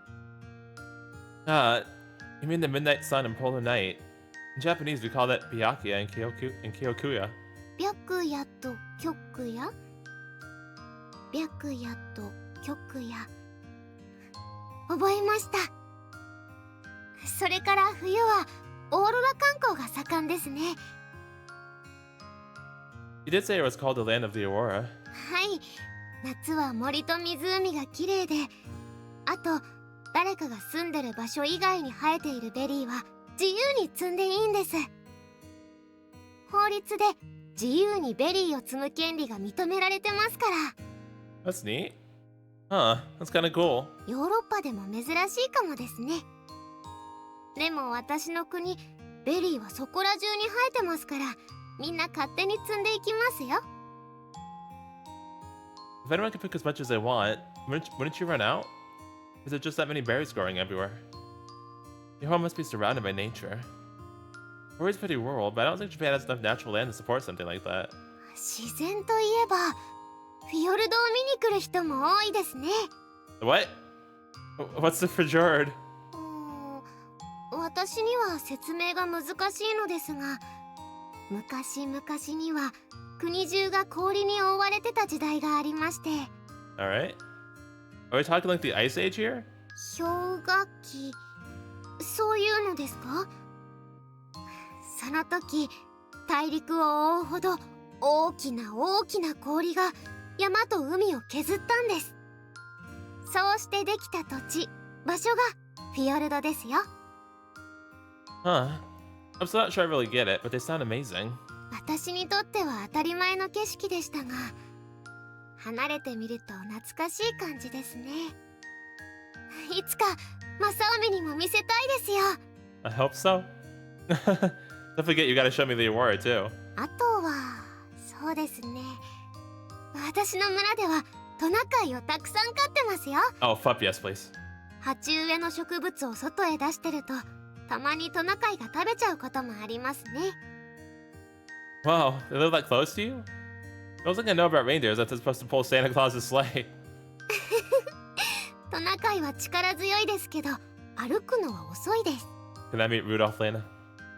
You mean the midnight sun and polar night? In Japanese, we call that Byakuya and Kyokuya. 白夜と極夜、白夜と極夜。覚えました。それから冬はオーロラ観光が盛んですね。 You did say it was called the land of the aurora. はい。夏は森と湖が綺麗で、あと誰かが住んでる場所以外に生えているベリーは自由に摘んでいいんです。法律で自由にベリーを摘む権利が認められてますから。 That's neat. Huh, that's kinda cool. ヨーロッパでも珍しいかもですね。でも私の国、ベリーはそこら中に生えてますから、みんな勝手に摘んでいきますよ。 If anyone could pick as much as they want, wouldn't you run out? Is it just that many berries growing everywhere? Your home must be surrounded by nature. Hoori's a pretty world, but I don't think Japan has enough natural land to support something like that. 自然といえば、フィヨルドを見に来る人も多いですね。 What? What's the fjord? 私には説明が難しいのですが、昔々には国中が氷に覆われてた時代がありまして。 Alright. Are we talking like the Ice Age here? 氷河期、そういうのですか？その時、大陸を覆うほど大きな大きな氷が山と海を削ったんです。そうしてできた土地、場所がフィヨルドですよ。 Huh. I'm still not sure I really get it, but they sound amazing. 私にとっては当たり前の景色でしたが、離れてみると懐かしい感じですね。いつかマサオミにも見せたいですよ。 I hope so. Don't forget you gotta show me the aurora too. あとはそうですね、私の村ではトナカイをたくさん飼ってますよ。 Oh, fuck yes, please. 鉢植えの植物を外へ出してると、たまにトナカイが食べちゃうこともありますね。 Wow, they live that close to you? The only thing I know about reindeer is that they're supposed to pull Santa Claus's sleigh. トナカイは力強いですけど、歩くのは遅いです。 Can I meet Rudolph, Lena?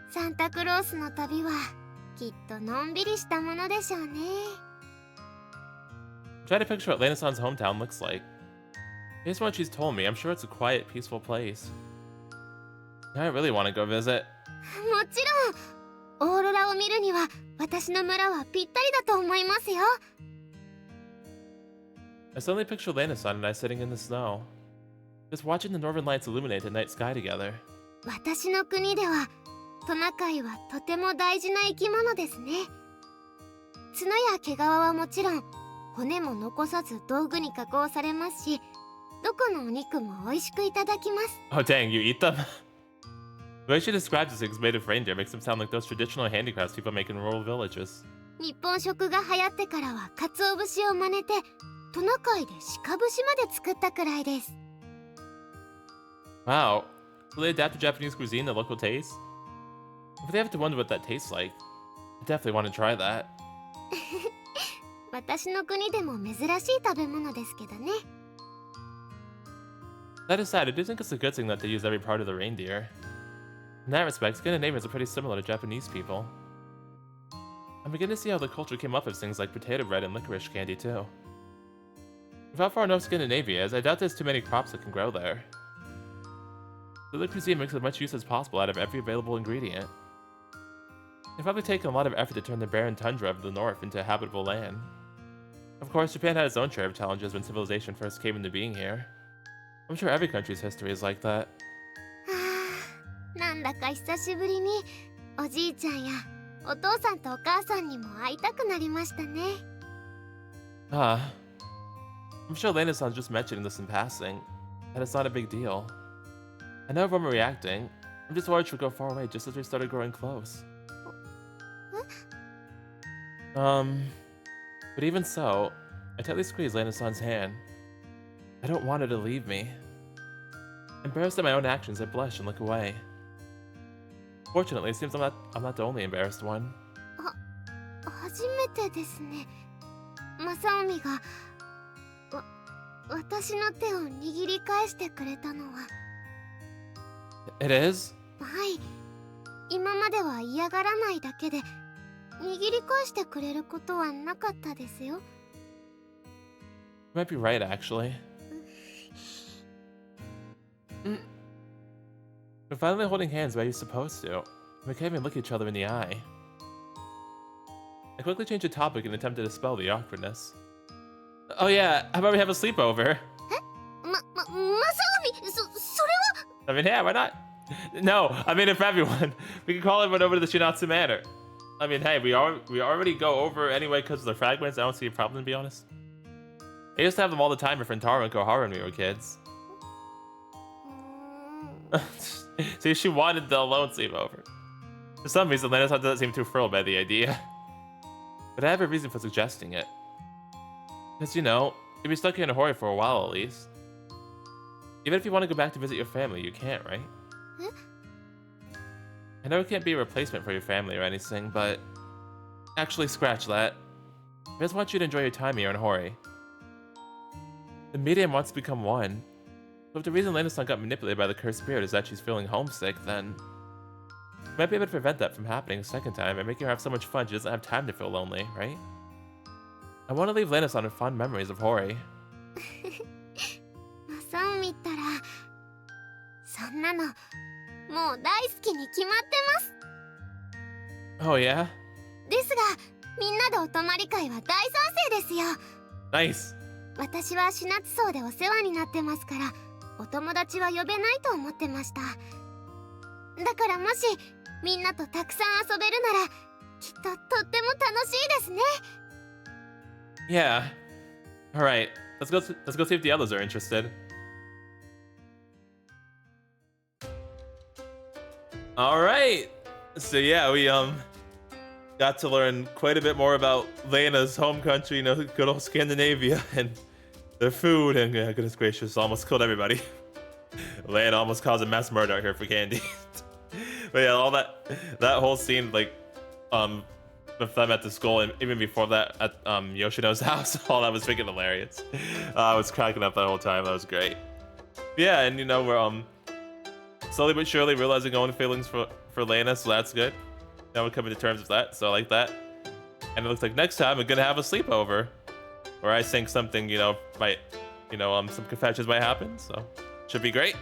サンタクロースの旅はきっとのんびりしたものでしょうね。 Try to picture what Lena-san's hometown looks like. Based on what she's told me, I'm sure it's a quiet, peaceful place. Now I really want to go visit. もちろんオーロラを見るには私の村はぴったりだと思いますよ。 I suddenly picture Lena-san and I sitting in the snow, just watching the northern lights illuminate the night sky together. 私の国ではトナカイはとても大事な生き物ですね。角や毛皮はもちろん骨も残さず道具に加工されますし、どこのお肉も美味しくいただきます。 Oh dang, you eat them? The way she describes these things made of reindeer makes them sound like those traditional handicrafts people make in rural villages. 日本食が流行ってからは鰹節を真似てトナカイで鹿節まで作ったくらいです。 Wow, so they adapted Japanese cuisine to local taste? If they have to wonder what that tastes like, I definitely want to try that. 私の国でも珍しい食べ物ですけどね。 That aside, I do think it's a good thing that they use every part of the reindeer. In that respect, Scandinavians are pretty similar to Japanese people. I'm beginning to see how the culture came up with things like potato bread and licorice candy too. With how far north Scandinavia is, I doubt there's too many crops that can grow there. So the cuisine makes as much use as possible out of every available ingredient. It's probably taken a lot of effort to turn the barren tundra of the north into habitable land. Of course, Japan had its own share of challenges when civilization first came into being here. I'm sure every country's history is like that. なんだか久しぶりにおじいちゃんやお父さんとお母さんにも会いたくなりましたね。 I'm sure Lena-san's just mentioning this in passing, and it's not a big deal. I know everyone reacting. I'm just worried she'll go far away just as we started growing close. But even so, I tightly squeeze Lena-san's hand. I don't want her to leave me. Embarrassed at my own actions, I blush and look away. Fortunately, it seems I'm not the only embarrassed one. 初めてですね。マサオミが私の手を握り返してくれたのは。 It is? はい。今までは嫌がらないだけで握り返してくれることはなかったですよ。 You might be right, actually. We're finally holding hands where you're supposed to. We can't even look each other in the eye. I quickly changed the topic in an attempt to dispel the awkwardness. Oh yeah, how about we have a sleepover? マサオミ、それは。 I mean, yeah, why not? No, I mean, if everyone, we can call everyone over to the Shinatsu Manor. I mean, hey, we already go over anyway because of the fragments. I don't see a problem, to be honest. I used to have them all the time with Rentaro and Kohara when we were kids. See, she wanted the alone sleepover. For some reason, Lena-san doesn't seem too thrilled by the idea. But I have a reason for suggesting it. Because, you know, you'll be stuck here in Hoori for a while at least. Even if you want to go back to visit your family, you can't, right? Huh? I know it can't be a replacement for your family or anything, but... Actually, scratch that. I just want you to enjoy your time here in Hoori. The medium wants to become one. So if the reason Lena-san got manipulated by the cursed spirit is that she's feeling homesick, then... You might be able to prevent that from happening a second time and make her have so much fun she doesn't have time to feel lonely, right? I want to leave Lena-san with fond memories of Hoori. マサオミったらそんなのもう大好きに決まってます。 Oh yeah? ですがみんなでお泊まり会は大賛成ですよ。 Nice! 私はシナツ荘でお世話になってますからお友達は呼べないと思ってました。だからもしみんなとたくさん遊べるならきっととっても楽しいですね。 Yeah. Alright, let's go see if the others are interested. Alright! So yeah, we got to learn quite a bit more about Lena's home country, you know, good old Scandinavia, and their food, and goodness gracious, almost killed everybody. Lena almost caused a mass murder out here for candy. But yeah, all that whole scene, like, with them at the school, and even before that at Yoshino's house, all that was freaking hilarious. I was cracking up that whole time. That was great. Yeah, and you know, we're slowly but surely realizing own feelings for Lena, so that's good. Now we're coming to terms with that, so I like that. And it looks like next time we're gonna have a sleepover, where I think something, you know, might, you know, some confessions might happen. So should be great.